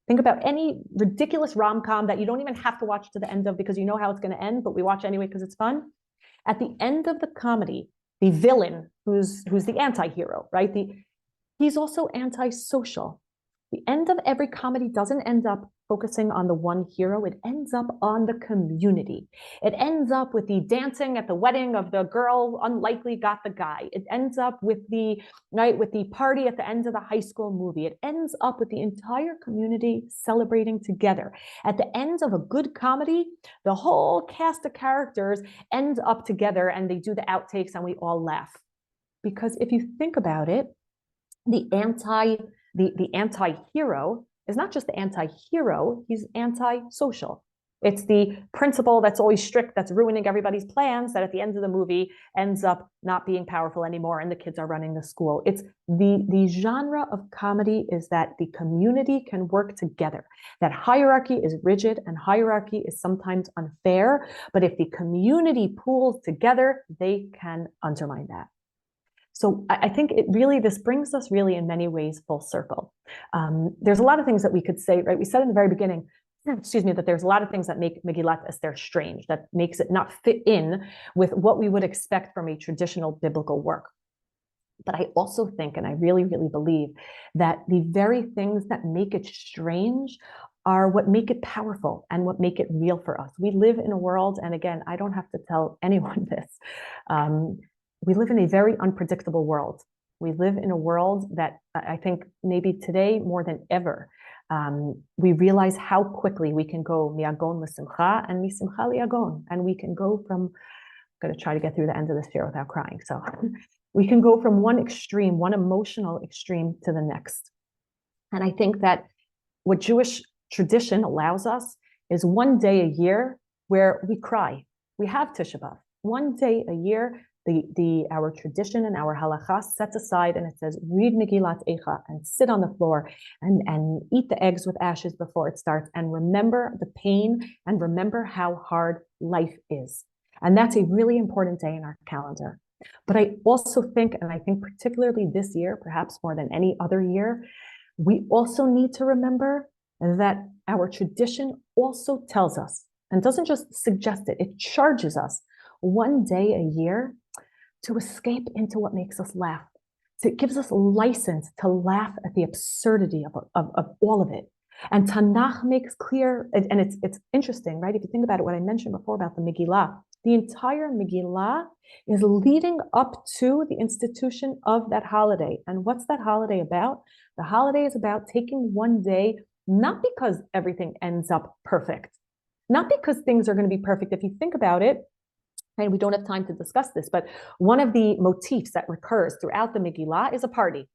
think about any ridiculous rom-com that you don't even have to watch to the end of because you know how it's going to end, but we watch anyway because it's fun. At the end of the comedy, the villain, who's the anti-hero, right? He's also antisocial. The end of every comedy doesn't end up focusing on the one hero. It ends up on the community. It ends up with the dancing at the wedding of the girl unlikely got the guy. It ends up with the party at the end of the high school movie. It ends up with the entire community celebrating together. At the end of a good comedy, the whole cast of characters ends up together and they do the outtakes and we all laugh. Because if you think about it, the anti-hero is not just the anti-hero, he's anti-social. It's the principal that's always strict, that's ruining everybody's plans, that at the end of the movie ends up not being powerful anymore and the kids are running the school. It's the genre of comedy is that the community can work together, that hierarchy is rigid and hierarchy is sometimes unfair, but if the community pools together, they can undermine that. So I think this brings us really in many ways full circle. There's a lot of things that we could say, right? We said in the very beginning, that there's a lot of things that make Megillat Esther strange, that makes it not fit in with what we would expect from a traditional biblical work. But I also think, and I really, really believe, that the very things that make it strange are what make it powerful and what make it real for us. We live in a world, and again, I don't have to tell anyone this, we live in a very unpredictable world. We live in a world that I think maybe today more than ever, we realize how quickly we can go miagon l'simcha and misimcha liagon. And we can go from, I'm going to try to get through the end of this year without crying. So we can go from one extreme, one emotional extreme to the next. And I think that what Jewish tradition allows us is one day a year where we cry. We have Tisha B'Av. One day a year, our tradition and our halacha sets aside and it says, read Megillat Eicha and sit on the floor and eat the eggs with ashes before it starts and remember the pain and remember how hard life is. And that's a really important day in our calendar. But I also think, and I think particularly this year, perhaps more than any other year, we also need to remember that our tradition also tells us, and doesn't just suggest it, it charges us one day a year to escape into what makes us laugh. So it gives us license to laugh at the absurdity of all of it. And Tanakh makes clear, and it's interesting, right? If you think about it, what I mentioned before about the Megillah, the entire Megillah is leading up to the institution of that holiday. And what's that holiday about? The holiday is about taking one day, not because everything ends up perfect, not because things are going to be perfect. If you think about it, and we don't have time to discuss this, but one of the motifs that recurs throughout the Megillah is a party.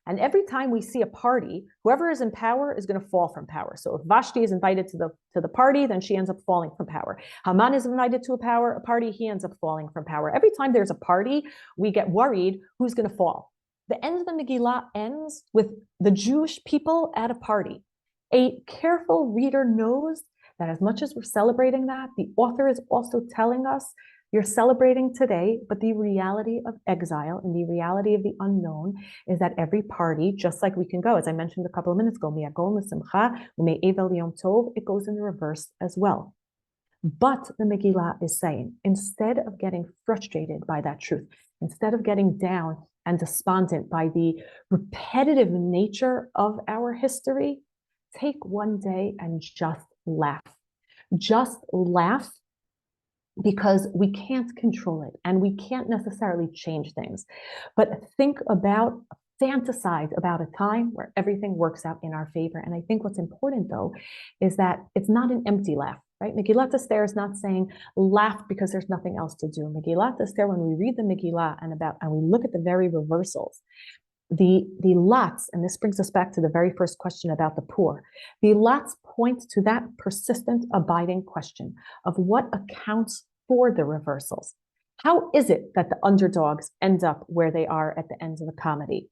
And every time we see a party, whoever is in power is going to fall from power. So if Vashti is invited to the party, then she ends up falling from power. Haman is invited to a party, he ends up falling from power. Every time there's a party, we get worried who's going to fall. The end of the Megillah ends with the Jewish people at a party. A careful reader knows that as much as we're celebrating that, the author is also telling us you're celebrating today, but the reality of exile and the reality of the unknown is that every party, just like we can go, as I mentioned a couple of minutes ago, it goes in the reverse as well. But the Megillah is saying, instead of getting frustrated by that truth, instead of getting down and despondent by the repetitive nature of our history, take one day and just laugh. Just laugh, because we can't control it and we can't necessarily change things. But fantasize about a time where everything works out in our favor. And I think what's important, though, is that it's not an empty laugh, right? Megillat Esther is not saying laugh because there's nothing else to do. Megillat Esther, when we read the Megillah and we look at the very reversals, the lots, and this brings us back to the very first question about the poor, the lots point to that persistent, abiding question of what accounts for the reversals. How is it that the underdogs end up where they are at the end of the comedy?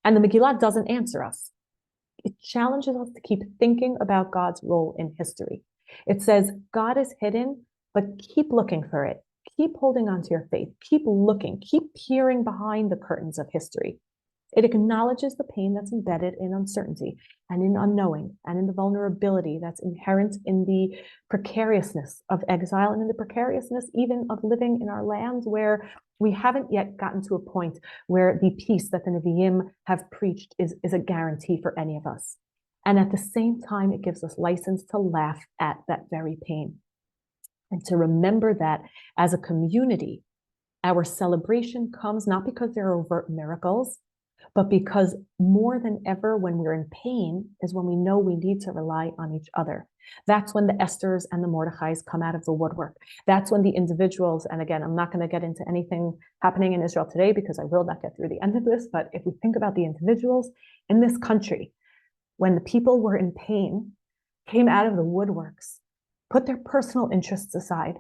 And the Megillah doesn't answer us. It challenges us to keep thinking about God's role in history. It says, God is hidden, but keep looking for it. Keep holding on to your faith. Keep looking. Keep peering behind the curtains of history. It acknowledges the pain that's embedded in uncertainty and in unknowing and in the vulnerability that's inherent in the precariousness of exile and in the precariousness even of living in our lands where we haven't yet gotten to a point where the peace that the Nevi'im have preached is a guarantee for any of us. And at the same time, it gives us license to laugh at that very pain. And to remember that as a community, our celebration comes not because there are overt miracles, but because more than ever, when we're in pain, is when we know we need to rely on each other. That's when the Esthers and the Mordechais come out of the woodwork. That's when the individuals, and again, I'm not going to get into anything happening in Israel today because I will not get through the end of this, but if we think about the individuals in this country, when the people were in pain, came out of the woodworks, put their personal interests aside,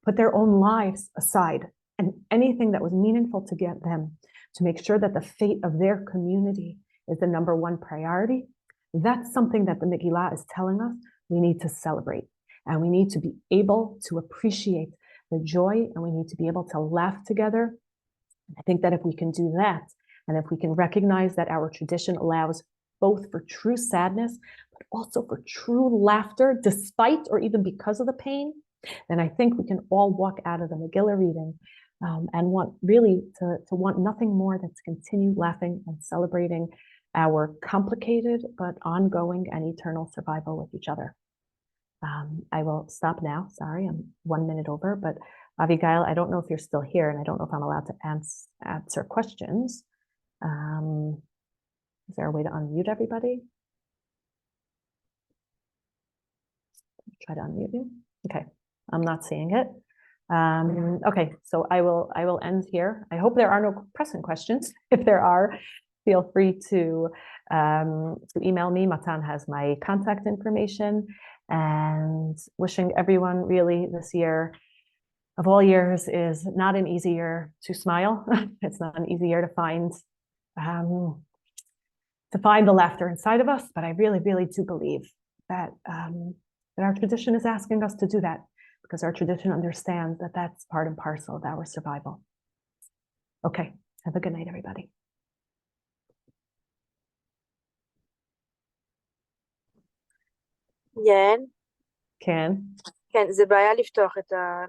put their own lives aside, and anything that was meaningful to get them, to make sure that the fate of their community is the number one priority, that's something that the Megillah is telling us we need to celebrate. And we need to be able to appreciate the joy, and we need to be able to laugh together. I think that if we can do that, and if we can recognize that our tradition allows both for true sadness, but also for true laughter, despite or even because of the pain, then I think we can all walk out of the Megillah reading and want really to want nothing more than to continue laughing and celebrating our complicated but ongoing and eternal survival with each other. I will stop now. Sorry, I'm 1 minute over, but Abigail, I don't know if you're still here, and I don't know if I'm allowed to answer questions. Is there a way to unmute everybody? Try to unmute you. Okay, I'm not seeing it. Okay, so I will end here. I hope there are no pressing questions. If there are, feel free to email me. Matan has my contact information. And wishing everyone really this year, of all years, is not an easy year to smile. It's not an easy year to find the laughter inside of us. But I really, really do believe that that our tradition is asking us to do that, because our tradition understands that that's part and parcel of our survival. Okay, have a good night, everybody. יעל, כן. כן, זה בעיה לפתוח את ה...